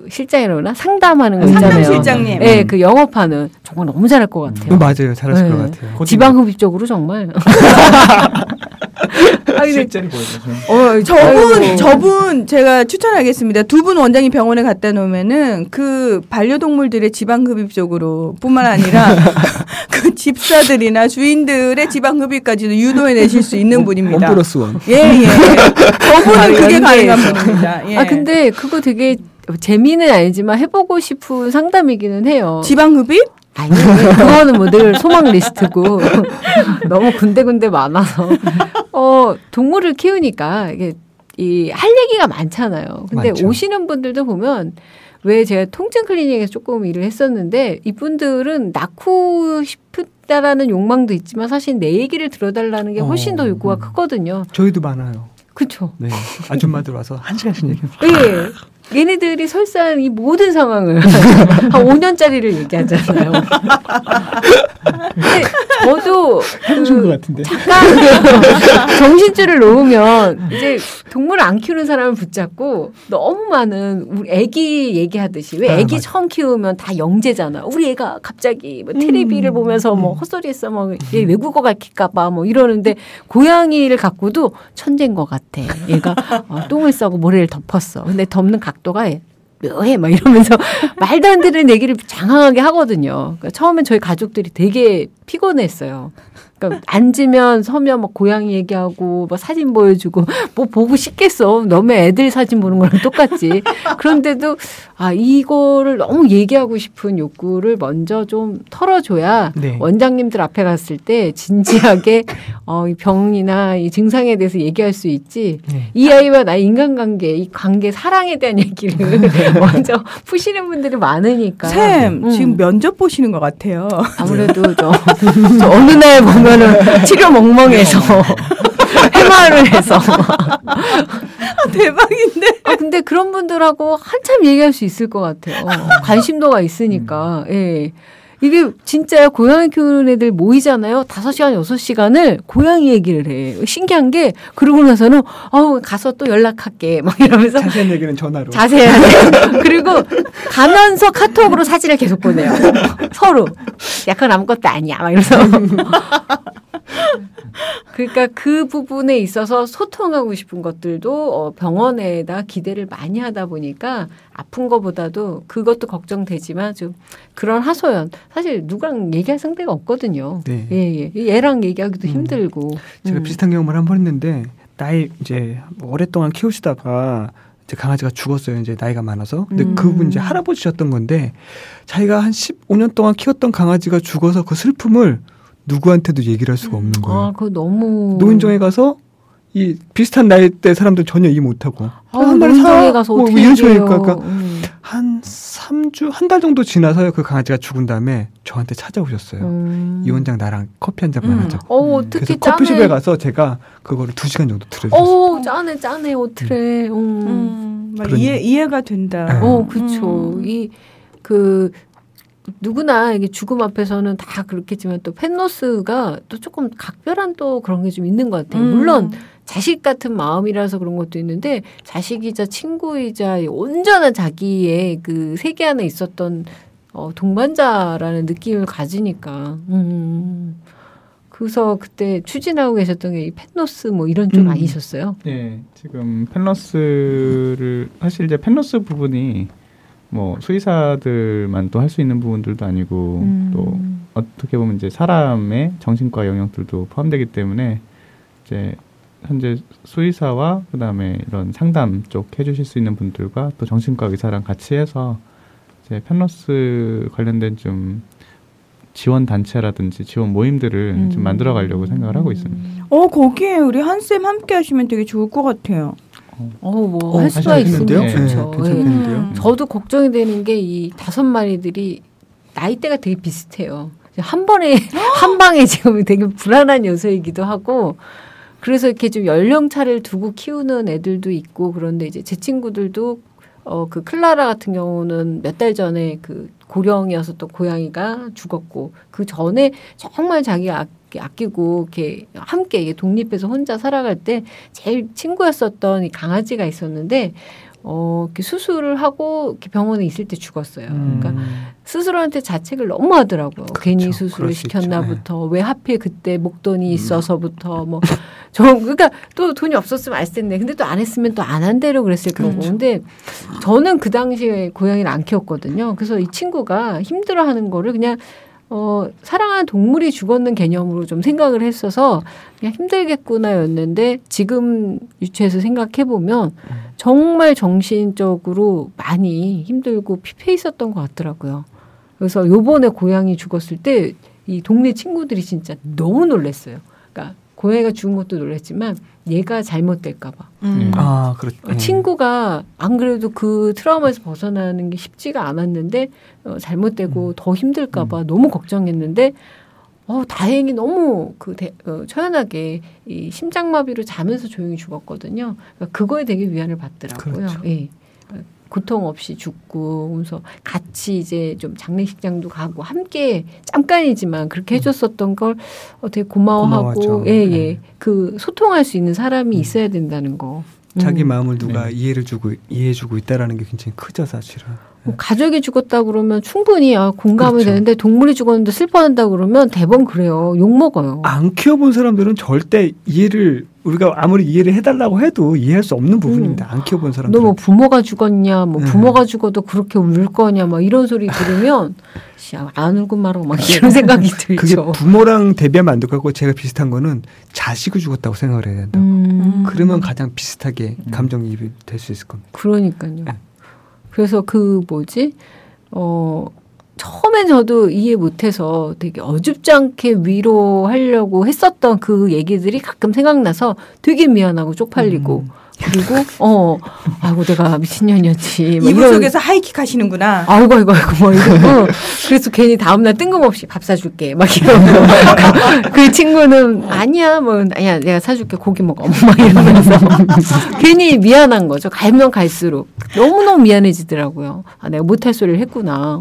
실장이라나 상담하는 거 있잖아요. 상담실장님. 네, 그 영업하는 정말 너무 잘할 것 같아요. 맞아요, 잘하실 것 같아요. 지방흡입적으로 정말. 실제로 보여주세요. 저분 제가 추천하겠습니다. 두 분 원장이 병원에 갖다 놓으면은 그 반려동물들의 지방흡입적으로 뿐만 아니라 그 집사들이나 주인들의 지방흡입까지도 유도해 내실 수 있는 분입니다. 1+1. 예. 저분은 그게 가능한 분입니다. 예. 근데 그거 되게 재미는 아니지만 해보고 싶은 상담이기는 해요. 지방흡입? 아니, 그거는 뭐 늘 소망 리스트고 너무 군데군데 많아서 동물을 키우니까 이게 할 얘기가 많잖아요. 근데 많죠. 오시는 분들도 보면 왜 제가 통증 클리닉에서 조금 일을 했었는데 이분들은 낳고 싶다라는 욕망도 있지만 사실 내 얘기를 들어달라는 게 훨씬 더 요구가 크거든요. 저희도 많아요. 그렇죠. 네. 아줌마들 와서 1시간씩 얘기합니다. 네. 얘네들이 설사한 이 모든 상황을 한 5년짜리를 얘기하잖아요. 근데 저도 해보신 것 같은데. 잠깐 정신줄을 놓으면 이제 동물을 안 키우는 사람을 붙잡고 너무 많은 우리 애기 얘기하듯이 왜 애기 맞아. 처음 키우면 다 영재잖아. 우리 애가 갑자기 뭐 TV를 보면서 뭐 헛소리했어, 뭐 얘 외국어 가르칠까봐 뭐 이러는데 고양이를 갖고도 천재인 것 같아. 얘가 똥을 싸고 모래를 덮었어. 근데 덮는 각도가 묘해 막 이러면서 말도 안 되는 얘기를 장황하게 하거든요. 그러니까 처음엔 저희 가족들이 되게 피곤했어요. 그러니까 앉으면 서면 막 고양이 얘기하고 막 사진 보여주고 뭐 보고 싶겠어. 너네 애들 사진 보는 거랑 똑같지. 그런데도 이거를 너무 얘기하고 싶은 욕구를 먼저 좀 털어줘야 네. 원장님들 앞에 갔을 때 진지하게 이 병이나 이 증상에 대해서 얘기할 수 있지. 네. 이 아이와 나의 인간관계, 이 관계, 사랑에 대한 얘기를 먼저 푸시는 분들이 많으니까. 쌤, 지금 면접 보시는 것 같아요. 아무래도 저 어느 날 보면은 치료 멍멍해서 해마를 해서. 대박인데. 근데 그런 분들하고 한참 얘기할 수 있을 것 같아요. 관심도가 있으니까. 예. 이게 진짜 고양이 키우는 애들 모이잖아요. 5시간, 6시간을 고양이 얘기를 해. 신기한 게 그러고 나서는 가서 또 연락할게. 막 이러면서. 자세한 얘기는 전화로. 자세하게. 그리고 가면서 카톡으로 사진을 계속 보내요. 서로. 약간 아무것도 아니야. 막 이러면서. 그러니까 그 부분에 있어서 소통하고 싶은 것들도 병원에다 기대를 많이 하다 보니까 아픈 것보다도 그것도 걱정되지만 좀 그런 하소연. 사실 누구랑 얘기할 상대가 없거든요. 네. 예. 얘랑 얘기하기도 힘들고. 제가 비슷한 경험을 한 번 했는데 이제 오랫동안 키우시다가 이제 강아지가 죽었어요. 이제 나이가 많아서. 근데 그분 이제 할아버지셨던 건데 자기가 한 15년 동안 키웠던 강아지가 죽어서 그 슬픔을 누구한테도 얘기를 할 수가 없는 거예요. 그거 너무. 노인정에 가서 이 비슷한 나이대 사람들 전혀 얘기 못하고. 노인정에 가서 뭐 어떻게 이런 식으로 얘기해요. 그러니까 한 3주, 한 달 정도 지나서요. 그 강아지가 죽은 다음에 저한테 찾아오셨어요. 이 원장 나랑 커피 한 잔만 하자고. 어떻게 그래서 커피숍에 가서 제가 그거를 2시간 정도 들려줬어요. 짜네, 어트래. 이해가 된다. 그렇죠. 누구나 이게 죽음 앞에서는 다 그렇겠지만 또 팻노스가 또 조금 각별한 또 그런 게 좀 있는 것 같아요. 물론 자식 같은 마음이라서 그런 것도 있는데 자식이자 친구이자 온전한 자기의 그 세계 안에 있었던 동반자라는 느낌을 가지니까. 그래서 그때 추진하고 계셨던 게 이 팻노스 뭐 이런 쪽 아니셨어요? 네, 지금 팻노스를 사실 이제 팻노스 부분이 뭐 수의사들만 또 할 수 있는 부분들도 아니고 또 어떻게 보면 이제 사람의 정신과 영역들도 포함되기 때문에 이제 현재 수의사와 그다음에 이런 상담 쪽 해주실 수 있는 분들과 또 정신과 의사랑 같이 해서 이제 팻노스 관련된 좀 지원 단체라든지 지원 모임들을 좀 만들어 가려고 생각을 하고 있습니다. 거기에 우리 한쌤 함께 하시면 되게 좋을 것 같아요. 할 수가 있는데요. 네, 그렇죠. 괜찮겠는데요. 저도 걱정이 되는 게 이 5마리들이 나이대가 되게 비슷해요. 한 방에 지금 되게 불안한 요소이기도 하고 그래서 이렇게 좀 연령차를 두고 키우는 애들도 있고 그런데 이제 제 친구들도 그 클라라 같은 경우는 몇 달 전에 그 고령이어서 또 고양이가 죽었고 그 전에 정말 자기가 아끼고 이렇게 함께 이게 독립해서 혼자 살아갈 때 제일 친구였었던 이 강아지가 있었는데 이렇게 수술을 하고 이렇게 병원에 있을 때 죽었어요. 그러니까 스스로한테 자책을 너무 하더라고요. 그렇죠. 괜히 수술을 그럴 수 시켰나부터 왜 하필 그때 목돈이 있어서부터 뭐 그러니까 또 돈이 없었으면 안 했을 텐데 근데 또 안 했으면 또 안 한대로 그랬을 거고. 근데 저는 그 당시에 고양이를 안 키웠거든요. 그래서 이 친구가 힘들어하는 거를 그냥 사랑하는 동물이 죽었는 개념으로 좀 생각을 했어서 그냥 힘들겠구나였는데 지금 유치해서 생각해보면 정말 정신적으로 많이 힘들고 피폐 있었던 것 같더라고요. 그래서 요번에 고양이 죽었을 때 이 동네 친구들이 진짜 너무 놀랐어요. 그러니까 고양이가 죽은 것도 놀랐지만 얘가 잘못될까봐. 아, 그렇죠. 친구가 안 그래도 그 트라우마에서 벗어나는 게 쉽지가 않았는데 잘못되고 더 힘들까봐 너무 걱정했는데 다행히 너무 처연하게 이 심장마비로 자면서 조용히 죽었거든요. 그러니까 그거에 되게 위안을 받더라고요. 그렇죠. 예. 고통 없이 죽고 그래서 같이 이제 좀 장례식장도 가고 함께 잠깐이지만 그렇게 해줬었던 걸 되게 고마워하고 예. 그 소통할 수 있는 사람이 있어야 된다는 거. 자기 마음을 누가 이해해주고 있다라는 게 굉장히 크죠, 사실은. 가족이 죽었다 그러면 충분히 공감이 그렇죠. 되는데 동물이 죽었는데 슬퍼한다 그러면 대번 그래요. 욕먹어요. 안 키워본 사람들은 절대 우리가 아무리 이해를 해달라고 해도 이해할 수 없는 부분입니다. 안 키워본 사람들은. 너 뭐 부모가 죽었냐, 뭐 부모가 죽어도 그렇게 울 거냐, 막 이런 소리 들으면 안 울고 말고 막 이런 생각이 들죠. 그게 부모랑 대비하면 안 될 것 같고 제가 비슷한 거는 자식이 죽었다고 생각을 해야 된다고. 그러면 가장 비슷하게 감정이입이 될 수 있을 겁니다. 그러니까요. 그래서 처음엔 저도 이해 못해서 되게 어줍지 않게 위로하려고 했었던 그 얘기들이 가끔 생각나서 되게 미안하고 쪽팔리고 그리고 아이고 내가 미친년이었지. 이불 속에서 하이킥 하시는구나. 아이고 뭐 이러고 그래서 괜히 다음날 뜬금없이 밥 사줄게 막 이러고 그 친구는 아니야 내가 사줄게 고기 먹어 막 이러면서 괜히 미안한 거죠. 갈면 갈수록 너무너무 미안해지더라고요. 내가 못할 소리를 했구나.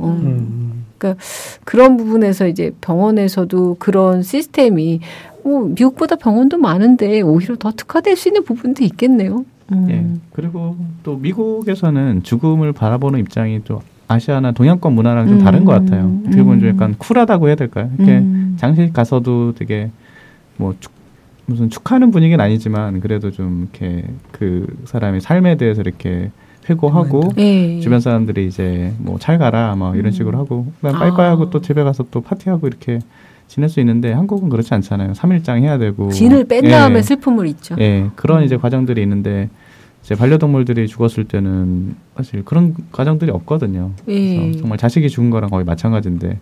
그러니까 그런 부분에서 이제 병원에서도 그런 시스템이 미국보다 병원도 많은데 오히려 더 특화될 수 있는 부분도 있겠네요. 예. 그리고 또 미국에서는 죽음을 바라보는 입장이 또 아시아나 동양권 문화랑 좀 다른 것 같아요. 어떻게 보면 좀 약간 쿨하다고 해야 될까요? 이렇게 장례식 가서도 되게 무슨 축하하는 분위기는 아니지만 그래도 좀 이렇게 그 사람의 삶에 대해서 이렇게 회고하고 주변 사람들이 이제 잘 가라 막 이런 식으로 하고 그다음 빠이빠이 하고 또 집에 가서 또 파티하고 이렇게 지낼 수 있는데 한국은 그렇지 않잖아요. 3일장 해야 되고 진을 뺀 다음에 슬픔을 잊죠. 예, 그런 이제 과정들이 있는데 이제 반려동물들이 죽었을 때는 사실 그런 과정들이 없거든요. 그래서 정말 자식이 죽은 거랑 거의 마찬가지인데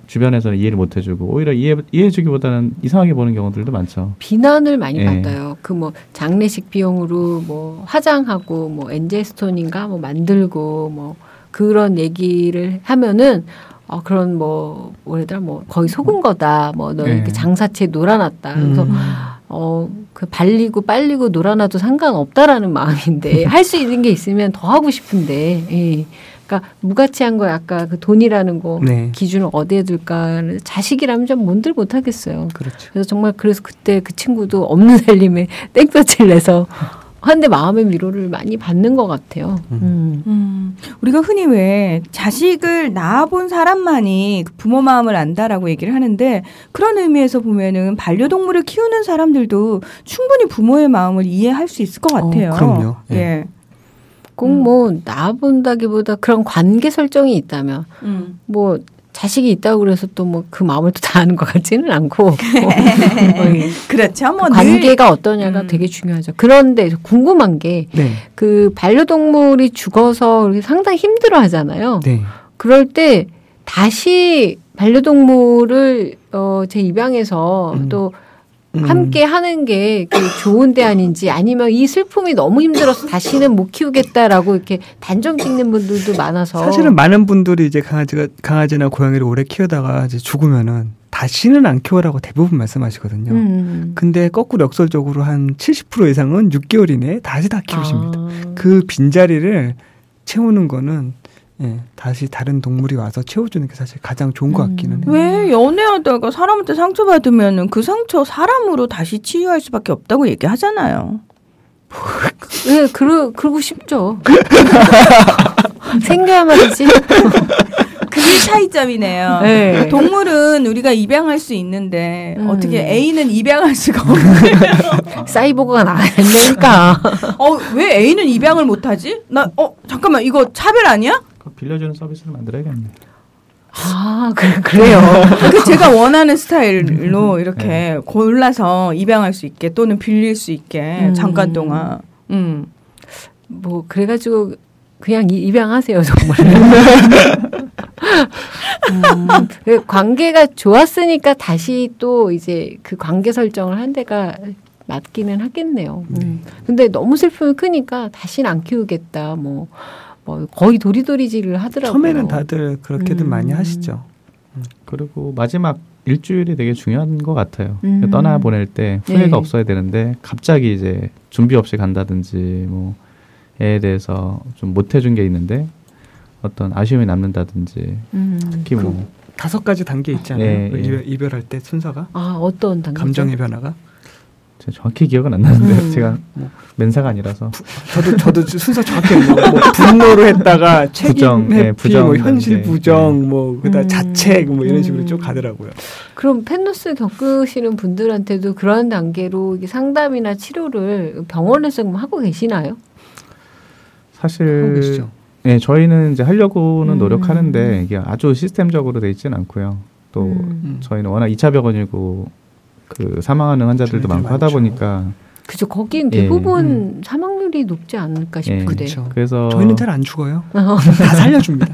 주변에서는 이해를 못 해주고 오히려 이해해주기보다는 이상하게 보는 경우들도 많죠. 비난을 많이 받아요. 그 장례식 비용으로 화장하고 엔젤스톤인가 만들고 그런 얘기를 하면은 그런 뭐래더라 거의 속은 거다. 너 이렇게 장사채 놀아놨다. 그래서 그 빨리고 놀아놔도 상관없다라는 마음인데 할 수 있는 게 있으면 더 하고 싶은데. 그러니까 무가치한 거 아까 그 돈이라는 거 기준을 어디에 둘까? 자식이라면 좀 뭔들 못 하겠어요. 그렇죠. 그래서 정말 그때 그 친구도 없는 살림에 땡볕을 내서 한데 마음의 위로를 많이 받는 것 같아요. 우리가 흔히 왜 자식을 낳아본 사람만이 부모 마음을 안다라고 얘기를 하는데 그런 의미에서 보면은 반려동물을 키우는 사람들도 충분히 부모의 마음을 이해할 수 있을 것 같아요. 그럼요. 예. 꼭 낳아본다기보다 그런 관계 설정이 있다면 자식이 있다고 그래서 또 그 마음을 또 다 아는 것 같지는 않고 그렇죠. 관계가 어떠냐가 되게 중요하죠. 그런데 궁금한 게 그 반려동물이 죽어서 상당히 힘들어하잖아요. 그럴 때 다시 반려동물을 제 입양해서 또 함께 하는 게 좋은 대안인지 아니면 이 슬픔이 너무 힘들어서 다시는 못 키우겠다라고 이렇게 단정 짓는 분들도 많아서 사실은 많은 분들이 이제 강아지나 고양이를 오래 키우다가 이제 죽으면은 다시는 안 키워라고 대부분 말씀하시거든요. 근데 거꾸로 역설적으로 한 70% 이상은 6개월 이내에 다시 다 키우십니다. 그 빈자리를 채우는 거는 다시 다른 동물이 와서 채워주는 게 사실 가장 좋은 것 같기는 해요. 왜 연애하다가 사람한테 상처받으면 그 상처 사람으로 다시 치유할 수밖에 없다고 얘기하잖아요. 네, 그러고 싶죠. 생겨야만 하지. 그게 차이점이네요. 네. 동물은 우리가 입양할 수 있는데 어떻게 A는 입양할 수가 없네요. 사이보그가 나와야 된다니까. 왜 A는 입양을 못하지? 잠깐만 이거 차별 아니야? 빌려주는 서비스를 만들어야겠네. 그래요. 제가 원하는 스타일로 이렇게 골라서 입양할 수 있게 또는 빌릴 수 있게 잠깐 동안. 그래가지고 그냥 입양하세요 정말. 관계가 좋았으니까 다시 또 이제 그 관계 설정을 한 데가 맞기는 하겠네요. 근데 너무 슬픔이 크니까 다시는 안 키우겠다. 뭐 거의 도리도리질을 하더라고요. 처음에는 다들 그렇게들 많이 하시죠. 그리고 마지막 일주일이 되게 중요한 것 같아요. 떠나 보낼 때 후회가 네. 없어야 되는데 갑자기 이제 준비 없이 간다든지 뭐 애에 대해서 좀 못 해준 게 있는데 어떤 아쉬움이 남는다든지 특히 뭐 5가지 단계 있잖아요. 예, 예. 이별할 때 순서가. 어떤 단계죠? 감정의 변화가. 제가 정확히 기억은 안 나는데 제가 뭐 맨사가 아니라서 저도 순서 정확히 뭐 분노로 했다가 책임 회피, 부정, 뭐 현실 단계. 부정, 뭐 그다음 자책 뭐 이런 식으로 쭉 가더라고요. 그럼 펜로스 겪으시는 분들한테도 그런 단계로 이게 상담이나 치료를 병원에서 하고 계시나요? 사실 계시죠? 네, 저희는 이제 하려고는 노력하는데 이게 아주 시스템적으로 돼 있지는 않고요. 또 저희는 워낙 2차 병원이고 그 사망하는 환자들도 많고 하다 많죠. 보니까 그죠. 거긴 대부분 사망률이 높지 않을까 싶은데. 그렇죠. 그래서 저희는 잘 안 죽어요. 다 살려줍니다.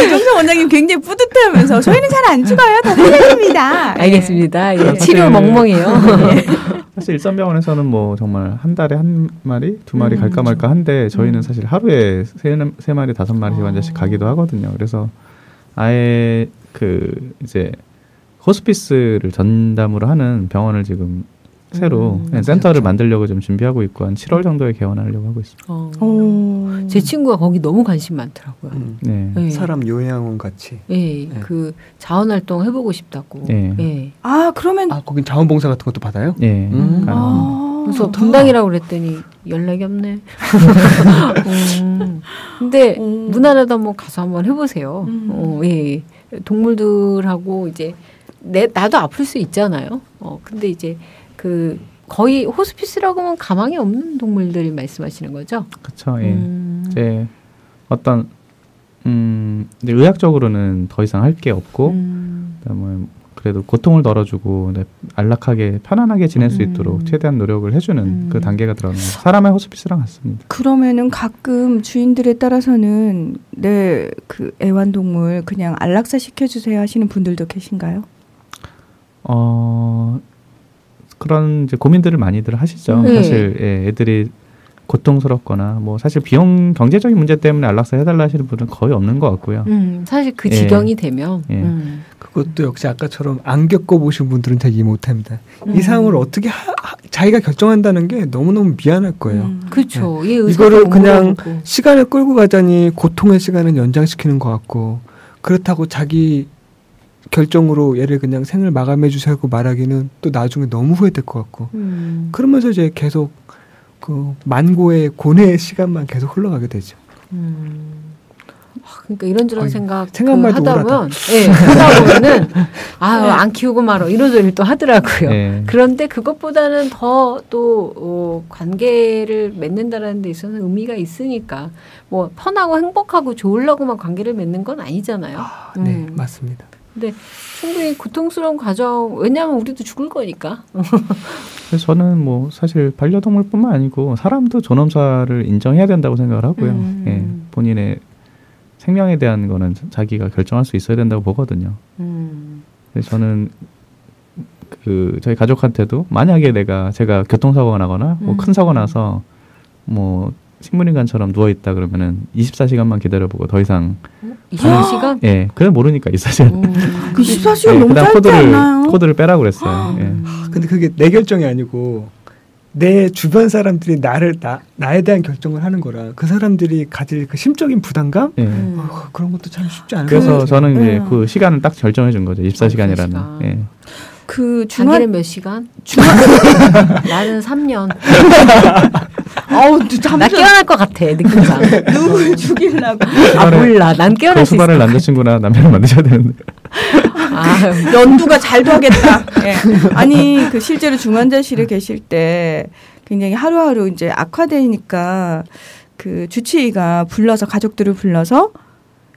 이정선 원장님 굉장히 뿌듯해하면서 저희는 잘 안 죽어요. 다 살려줍니다. 알겠습니다. 예, 치료 멍멍이에요. 사실 일선병원에서는 뭐 정말 한 달에 한 마리, 2마리 갈까 말까 한데 저희는 사실 하루에 3마리, 5마리씩 환자씩 가기도 하거든요. 그래서 아예 그 이제 호스피스를 전담으로 하는 병원을 지금 새로 센터를 만들려고 좀 준비하고 있고 한 7월 정도에 개원하려고 하고 있습니다. 제 친구가 거기 너무 관심 많더라고요. 네. 네. 사람 요양원 같이. 예, 그 자원활동 해보고 싶다고. 네. 예. 그러면 거긴 자원봉사 같은 것도 받아요? 네. 그래서 분당이라고 그랬더니 연락이 없네. 근데 무난하다 뭐 가서 한번 해보세요. 예. 동물들하고 이제 나도 아플 수 있잖아요. 근데 이제 그 거의 호스피스라고 하면 가망이 없는 동물들 말씀하시는 거죠? 그렇죠. 예. 이제 어떤 이제 의학적으로는 더 이상 할 게 없고 그다음에 그래도 고통을 덜어주고 안락하게 편안하게 지낼 수 있도록 최대한 노력을 해주는 그 단계가 들어가는 거예요. 사람의 호스피스랑 같습니다. 그러면은 가끔 주인들에 따라서는 내 그 애완동물 그냥 안락사 시켜주세요 하시는 분들도 계신가요? 그런 이제 고민들을 많이들 하시죠. 네. 사실 애들이 고통스럽거나 뭐 사실 비용 경제적인 문제 때문에 안락사 해달라 하시는 분은 거의 없는 것 같고요. 사실 그 지경이 되면 그것도 역시 아까처럼 안 겪어보신 분들은 잘 이해 못합니다. 이 상황을 어떻게 자기가 결정한다는 게 너무너무 미안할 거예요. 그렇죠. 네. 이거를 그냥 시간을 끌고 가자니 고통의 시간을 연장시키는 것 같고 그렇다고 자기 결정으로 얘를 그냥 생을 마감해 주세요 말하기는 또 나중에 너무 후회될 것 같고 그러면서 이제 계속 그 만고의 고뇌의 시간만 계속 흘러가게 되죠. 그러니까 이런저런 생각만 해도 하다 보면, 네. 하다 보면은 안 키우고 말어 이런 소리를 또 하더라고요. 네. 그런데 그것보다는 더 또 관계를 맺는다라는 데 있어서 의미가 있으니까 뭐 편하고 행복하고 좋으려고만 관계를 맺는 건 아니잖아요. 네, 맞습니다. 근데 충분히 고통스러운 과정, 왜냐하면 우리도 죽을 거니까. 그래서 저는 뭐 사실 반려동물뿐만 아니고 사람도 존엄사를 인정해야 된다고 생각을 하고요. 예, 본인의 생명에 대한 거는 자기가 결정할 수 있어야 된다고 보거든요. 그래서 저는 그 저희 가족한테도 만약에 제가 교통사고가 나거나 뭐 큰 사고 나서 뭐 식물인간처럼 누워 있다 그러면은 24시간만 기다려보고 더 이상 24시간? 예, 그래 모르니까 24시간. 24시간 너무 짧지 않나요? 코드를 빼라고 그랬어요. 예. 근데 그게 내 결정이 아니고 내 주변 사람들이 나에 대한 결정을 하는 거라 그 사람들이 가질 그 심적인 부담감 예. 그런 것도 참 쉽지 않아요. 그래서 저는 이제 그 시간을 딱 결정해 준 거죠. 24시간이라는. 24시간. 예. 그 자기는 몇 시간? 나는 3년. 나 깨어날 것 같아 느낌상. 누굴 죽이려고? 몰라. 난 깨어날 수 있을 수발을 것 같아. 남자친구나 남편을 만드셔야 되는데. 연두가 잘 되겠다. 예. 아니 그 실제로 중환자실에 계실 때 굉장히 하루하루 이제 악화되니까 그 주치의가 가족들을 불러서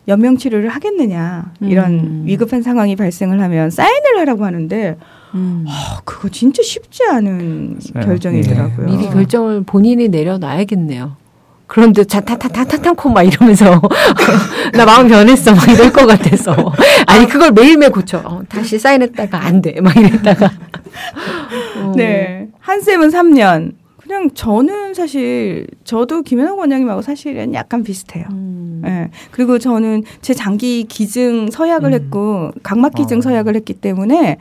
연명 치료를 하겠느냐 이런 위급한 상황이 발생을 하면 사인을 하라고 하는데 그거 진짜 쉽지 않은 결정이더라고요. 미리 결정을 본인이 내려놔야겠네요. 그런데 탄탄코 막 이러면서 나 마음 변했어 막 이럴 것 같아서 아니 그걸 매일매일 고쳐 다시 사인했다가 안 돼 막 이랬다가 네. 한쌤은 3년. 그냥 저는 사실 저도 김현옥 원장님하고 사실은 약간 비슷해요. 네. 그리고 저는 제 장기 기증 서약을 했고 각막 기증 서약을 했기 때문에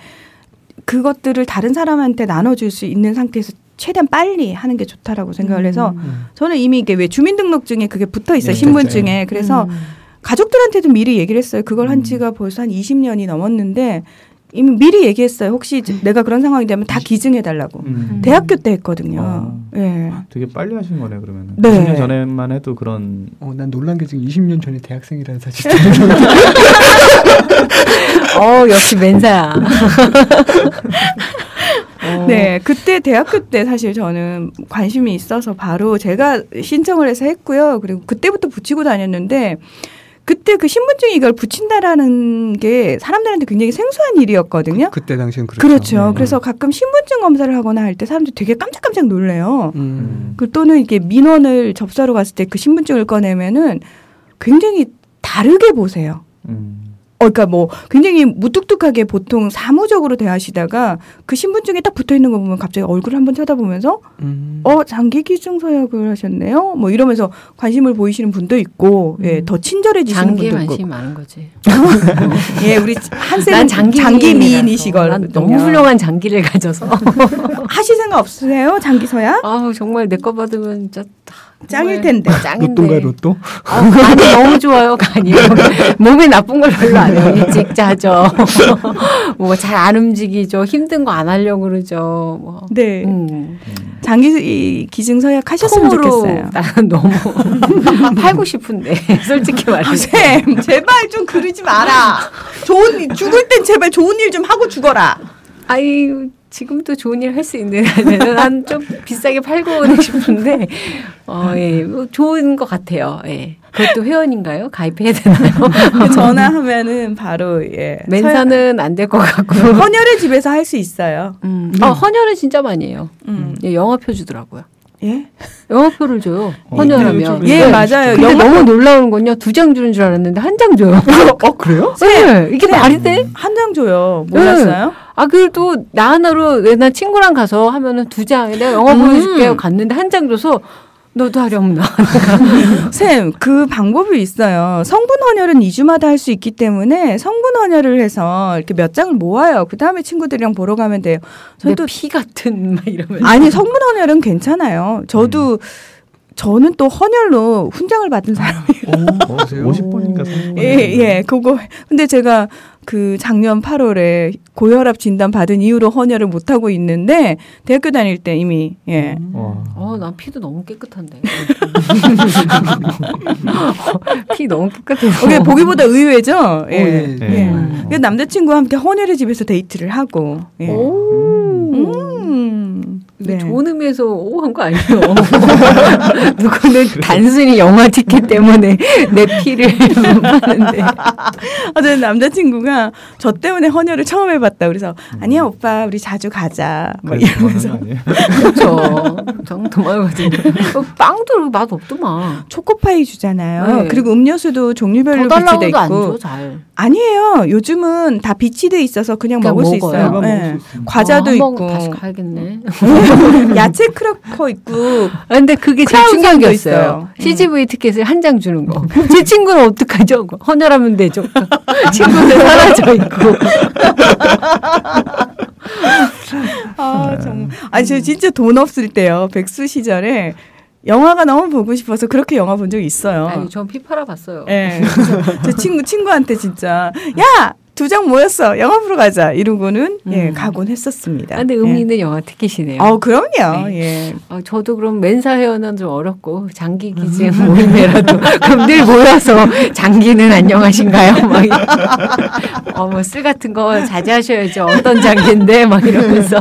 그것들을 다른 사람한테 나눠줄 수 있는 상태에서 최대한 빨리 하는 게 좋다라고 생각을 해서 저는 이미 이게 왜 주민등록증에 그게 붙어 있어요. 신분증에. 그래서 가족들한테도 미리 얘기를 했어요. 그걸 한 지가 벌써 한 20년이 넘었는데 이미 미리 얘기했어요. 혹시 내가 그런 상황이 되면 다 기증해달라고. 대학교 때 했거든요. 네. 되게 빨리 하신 거네 그러면. 네. 20년 전에만 해도 그런. 난 놀란 게 지금 20년 전에 대학생이라는 사실. 역시 맨사야. 네, 그때 대학교 때 사실 저는 관심이 있어서 바로 제가 신청을 해서 했고요. 그리고 그때부터 붙이고 다녔는데 그때 그 신분증에 이걸 붙인다라는 게 사람들한테 굉장히 생소한 일이었거든요. 그때 당시엔 그렇죠. 그렇죠. 네. 그래서 가끔 신분증 검사를 하거나 할 때 사람들이 되게 깜짝깜짝 놀래요. 또는 이게 민원을 접수하러 갔을 때 그 신분증을 꺼내면은 굉장히 다르게 보세요. 그러니까 뭐 굉장히 무뚝뚝하게 보통 사무적으로 대하시다가 그 신분증에 딱 붙어 있는 거 보면 갑자기 얼굴을 한번 쳐다보면서 장기 기증 서약을 하셨네요. 뭐 이러면서 관심을 보이시는 분도 있고 예, 더 친절해지시는 분도 있고. 장기에 관심이 많은 거지. 예, 우리 한쌤은 장기 미인이시거든요. 난 너무 훌륭한 장기를 가져서. 하실 생각 없으세요? 장기 서약? 정말 내 거 받으면 진짜 짱일 텐데. 짱인데. 로또인가요, 로또? 간이 너무 좋아요, 간이. 몸에 나쁜 걸 별로 안 해요. 일찍 자죠. 뭐 잘 안 움직이죠. 힘든 거 안 하려고 그러죠. 뭐. 네. 장기 기증 서약 하셨으면 좋겠어요. 나는 너무 팔고 싶은데 솔직히 말해서. 쌤, 제발 좀 그러지 마라. 죽을 땐 제발 좋은 일 좀 하고 죽어라. 아이 지금도 좋은 일 할 수 있는데 난 좀 비싸게 팔고 싶은데 예, 뭐 좋은 것 같아요. 예. 그것도 회원인가요? 가입해야 되나요? 전화하면은 바로 예. 맨사는 안 될 것 같고 헌혈의 집에서 할 수 있어요. 헌혈은 진짜 많이 해요. 예, 영화표 주더라고요. 예? 영화표를 줘요. 헌혈하면. 예, 맞아요. 근데 너무 놀라운 건요. 2장 주는 줄 알았는데 1장 줘요. 그래요? 네. 이게 말이 돼? 한 장 줘요. 몰랐어요? 아, 그래도 나 하나로 나 친구랑 가서 하면은 2장 내가 영화 보여줄게요. 갔는데 1장 줘서 너도 하려면 쌤, 그 방법이 있어요. 성분 헌혈은 2주마다 할 수 있기 때문에 성분 헌혈을 해서 이렇게 몇 장을 모아요. 그 다음에 친구들이랑 보러 가면 돼요. 저도 피 같은 막 이러면. 아니, 성분 헌혈은 괜찮아요. 저는 또 헌혈로 훈장을 받은 사람이에요. 50번인가 30번. 예. 그거. 근데 제가 그 작년 8월에 고혈압 진단 받은 이후로 헌혈을 못 하고 있는데 대학교 다닐 때 이미 예. 난 피도 너무 깨끗한데. 피 너무 깨끗해서. 그게 보기보다 의외죠. 예. 예. 그 남자친구와 함께 헌혈의 집에서 데이트를 하고. 예. 네. 좋은 의미에서 한 거 아니에요. 누구는 단순히 영화 티켓 때문에 내 피를 파는데. 저는 남자친구가 저 때문에 헌혈을 처음 해봤다. 그래서 아니야 오빠 우리 자주 가자. 막 이러면서. 그렇죠. 정말거든요. 빵도 맛 없더만. 초코파이 주잖아요. 네. 그리고 음료수도 종류별로 비치돼 있고. 안 줘, 잘. 아니에요. 요즘은 다 비치돼 있어서 그냥 먹을 수 있어요. 네. 과자도 있고. 다시 가야겠네. 야채 크래커 있고. 근데 그게 제일 충격이었어요. 있어요. CGV 티켓을 한 장 주는 거. 제 친구는 어떡하죠? 헌혈하면 되죠. 친구들 사라져 있고. 정말. 아니, 저 진짜 돈 없을 때요. 백수 시절에 영화가 너무 보고 싶어서 그렇게 영화 본 적이 있어요. 아니, 전 피 팔아봤어요. 네. 제 친구한테 진짜, 야! 2장 모였어. 영화 보러 가자. 이러고는 가곤 했었습니다. 근데 의미 있는 영화 티켓이네요. 그럼요. 네. 예. 저도 그럼 맨사 회원은 좀 어렵고 장기 기증 모임이라도 그럼 늘 모여서 장기는 안녕하신가요? 막 뭐 쓸 같은 거 자제하셔야죠. 어떤 장기인데 막 이러면서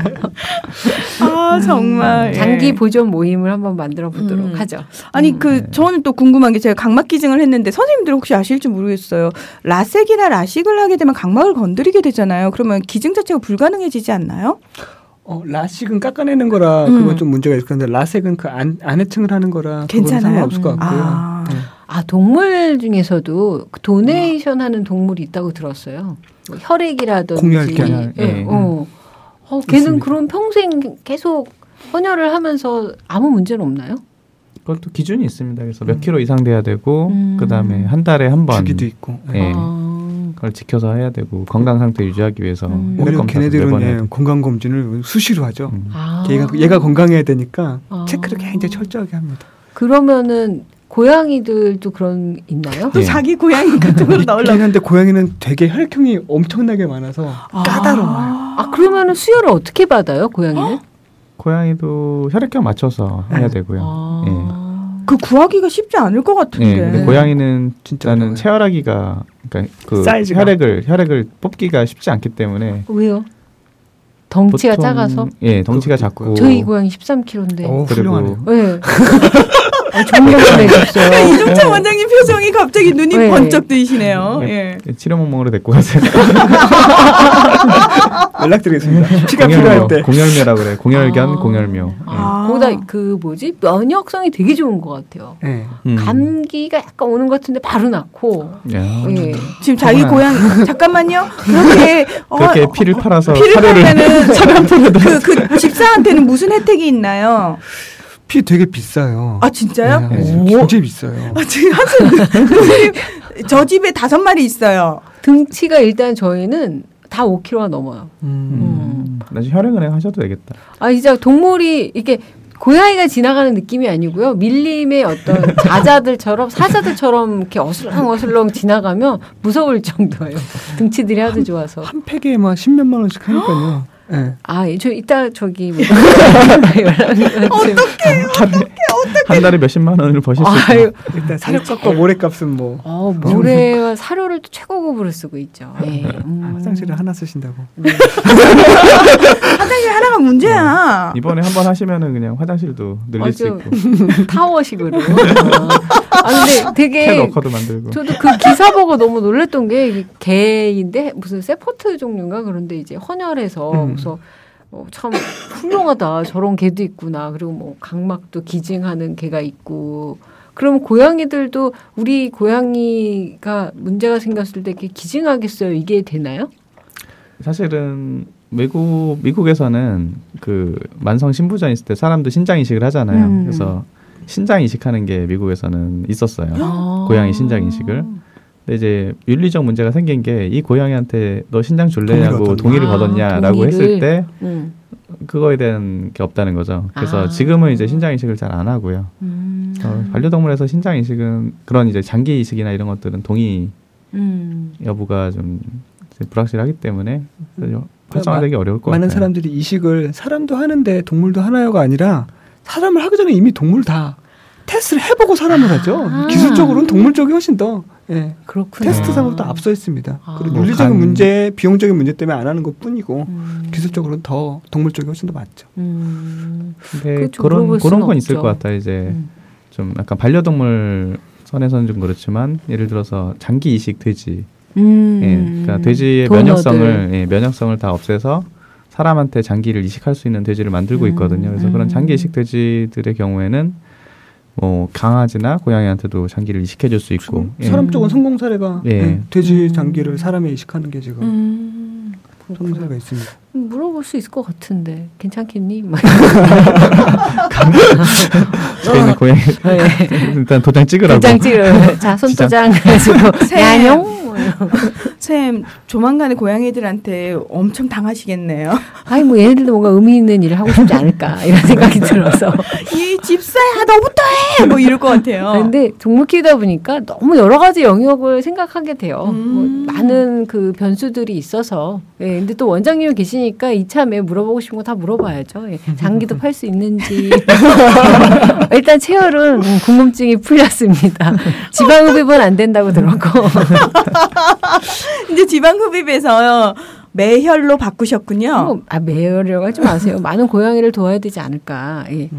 정말 장기 보존 모임을 한번 만들어 보도록 하죠. 아니 저는 또 궁금한 게 제가 각막 기증을 했는데 선생님들 혹시 아실지 모르겠어요. 라섹이나 라식을 하게 되면 각막을 건드리게 되잖아요. 그러면 기증 자체가 불가능해지지 않나요? 라식은 깎아내는 거라 그건 좀 문제가 있을 건데 라섹은 그 안해층을 하는 거라 괜찮아요? 그건 상관없을 것 같고요. 동물 중에서도 도네이션 하는 동물이 있다고 들었어요. 뭐 혈액이라든지. 공유할게. 네. 걔는 있습니다. 그럼 평생 계속 헌혈을 하면서 아무 문제는 없나요? 그것도 기준이 있습니다. 그래서 몇 킬로 이상 돼야 되고 그다음에 한 달에 한 번 주기도 있고. 예. 그걸 지켜서 해야 되고 건강 상태 유지하기 위해서 오히려 검사도 매번 해야 걔네들은 되고. 건강 검진을 수시로 하죠. 아. 얘가 건강해야 되니까 체크를 굉장히 철저하게 합니다. 그러면은 고양이들도 그런 있나요? 또 예. 자기 고양이 같은 걸 있긴 한데 고양이는 되게 혈액형이 엄청나게 많아서 까다로워요. 그러면은 수혈을 어떻게 받아요, 고양이는? 고양이도 혈액형 맞춰서 해야 되고요. 예. 그 구하기가 쉽지 않을 것 같은데. 예, 근데 고양이는 진짜 진짜는 어려워요. 체혈하기가 그러니까 그 사이즈가. 혈액을 뽑기가 쉽지 않기 때문에 왜요? 덩치가 보통- 작아서? 예, 덩치가 그것도 작고 저희 고양이 13kg인데. 훌륭하네요. 네. 정말 해줬어요. 이종찬 원장님 표정이 갑자기 눈이 네. 번쩍 뜨이시네요. 예. 치료멍멍으로 데리고 가세요. 연락드리겠습니다. 피가 필요할 때. 공열묘라고 그래요. 공열견, 공열묘. 거기다 그 뭐지? 면역성이 되게 좋은 것 같아요. 네. 감기가 약간 오는 것 같은데 바로 낫고. 야. 예. 지금 자기 고양이 잠깐만요. 그렇게 피를 팔아서 피를 사료를 팔면은 그 집사한테는 무슨 혜택이 있나요? 피 되게 비싸요. 아 진짜요? 네, 오. 굉장히 비싸요. 지금 선생님 저 집에 5마리 있어요. 등치가 일단 저희는 다 5kg가 넘어요. 나중에 혈액은행 하셔도 되겠다. 아, 진짜 동물이 이게 고양이가 지나가는 느낌이 아니고요. 밀림의 어떤 사자들처럼 이렇게 어슬렁어슬렁 지나가면 무서울 정도예요. 등치들이 하도 좋아서. 한 팩에 막 10몇만 원씩 하니까요. 네. 아, 저 이따 저기 뭐 한 달에 몇십만 원을 버실 수 있어요. 아유, 일단 사료값과 모래값은 뭐 모래와 사료를 또 최고급으로 쓰고 있죠. 예. 화장실을 하나 쓰신다고. 화장실 하나가 문제야. 이번에 한번 하시면은 그냥 화장실도 늘릴 수 있고 타워식으로. 근데 캣 되게 워커도 만들고. 저도 그 기사 보고 너무 놀랬던 게 개인데 무슨 세포트 종류인가 그런데 이제 헌혈해서 그래서 참 훌륭하다. 저런 개도 있구나. 그리고 뭐 각막도 기증하는 개가 있고. 그럼 고양이들도 우리 고양이가 문제가 생겼을 때 이렇게 기증하겠어요? 이게 되나요? 사실은 미국에서는 그 만성 신부전 있을 때 사람도 신장 이식을 하잖아요. 그래서 신장 이식하는 게 미국에서는 있었어요. 고양이 신장 이식을. 근데 이제 윤리적 문제가 생긴 게 이 고양이한테 너 신장 줄래냐고 동의를 거뒀냐라고 했을 때 그거에 대한 게 없다는 거죠. 그래서 지금은 이제 신장 이식을 잘 안 하고요. 반려동물에서 신장 이식은 그런 이제 장기 이식이나 이런 것들은 동의 여부가 좀 불확실하기 때문에 활성화되기 어려울 것 같아요. 많은 사람들이 이식을 사람도 하는데 동물도 하나요가 아니라 사람을 하기 전에 이미 동물 다 테스트를 해보고 사람을 하죠. 기술적으로는 동물 쪽이 훨씬 더 그렇구나. 테스트상으로 더 앞서 있습니다. 그리고 뭐 윤리적인 문제, 비용적인 문제 때문에 안 하는 것뿐이고 기술적으로는 더 동물 쪽이 훨씬 더 맞죠. 근데 물어볼 그런 수는 건 있을 없죠. 것 같아요. 이제 좀 약간 반려동물 선에서는 좀 그렇지만 예를 들어서 장기 이식 돼지, 그러니까 돼지의 면역성을 다 없애서 사람한테 장기를 이식할 수 있는 돼지를 만들고 있거든요. 그래서 그런 장기 이식 돼지들의 경우에는 뭐 강아지나 고양이한테도 장기를 이식해줄 수 있고 사람 쪽은 성공 사례가 예. 돼지 장기를 사람에 이식하는 게 지금 성공 사례가 있습니다. 물어볼 수 있을 것 같은데 괜찮겠니? 저희는 고양이 일단 도장 찍으라고. 도장 찍으라고. 자, 손도장 가지고 야뇽. 쌤 조만간에 고양이들한테 엄청 당하시겠네요. 아니 뭐 얘네들도 뭔가 의미 있는 일을 하고 싶지 않을까 이런 생각이 들어서. 이 집사야 너부터 해! 뭐 이럴 것 같아요. 근데 동물 키우다 보니까 너무 여러 가지 영역을 생각하게 돼요. 뭐 많은 그 변수들이 있어서. 예, 근데 또 원장님이 계시니까 이참에 물어보고 싶은 거 다 물어봐야죠. 예, 장기도 팔 수 있는지. 일단 체열은 궁금증이 풀렸습니다. 지방 흡입은 안 된다고 들었고. 이제 지방 흡입에서 매혈로 바꾸셨군요. 매혈이라고 하지 마세요. 많은 고양이를 도와야 되지 않을까. 예.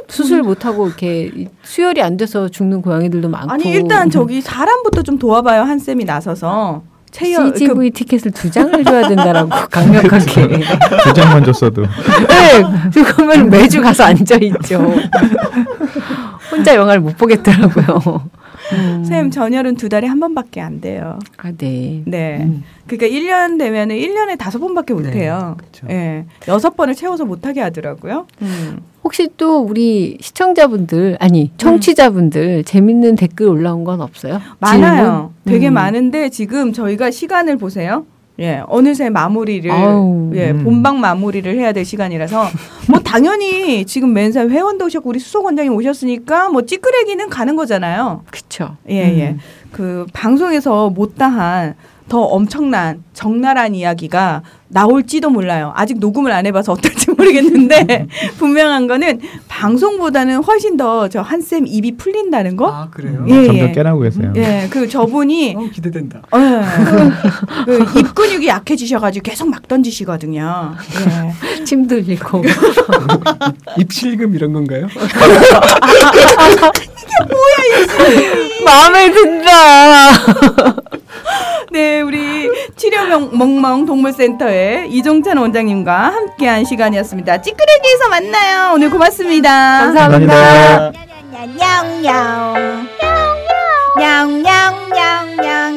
수술 못하고 이렇게 수혈이 안 돼서 죽는 고양이들도 많고. 아니 일단 저기 사람부터 좀 도와봐요. 한 쌤이 나서서. CGV 티켓을 2장을 줘야 된다라고 강력하게. 2장만 줬어도. 네, 그러면 매주 가서 앉아 있죠. 혼자 영화를 못 보겠더라고요. 선생님 전열은 2달에 한 번밖에 안 돼요. 아, 네. 네. 그러니까 1년 되면은 1년에 5번밖에 못 해요. 그렇죠. 예. 6번을 채워서 못 하게 하더라고요. 혹시 또 우리 시청자분들, 아니, 청취자분들 재밌는 댓글 올라온 건 없어요? 많아요. 질문? 되게 많은데 지금 저희가 시간을 보세요. 예, 어느새 마무리를 아우. 본방 마무리를 해야 될 시간이라서 뭐 당연히 지금 맨사 회원도 오셨고 우리 수석 원장님 오셨으니까 뭐 찌끄레기는 가는 거잖아요. 그쵸. 예. 그 방송에서 못다한 더 엄청난 적나라한 이야기가 나올지도 몰라요. 아직 녹음을 안 해봐서 어떨지 모르겠는데 분명한 거는 방송보다는 훨씬 더 저 한쌤 입이 풀린다는 거. 아 그래요? 점점 깨나고 계세요. 예, 그 저분이 기대된다. 그 입 근육이 약해지셔가지고 계속 막 던지시거든요. 예. 침 들리고. 입실금 이런 건가요? 마음에 든다. 네, 우리 치료멍멍 동물센터의 이종찬 원장님과 함께한 시간이었습니다. 찌끄레기에서 만나요. 오늘 고맙습니다. 감사합니다. 냥냥 냥냥 냥냥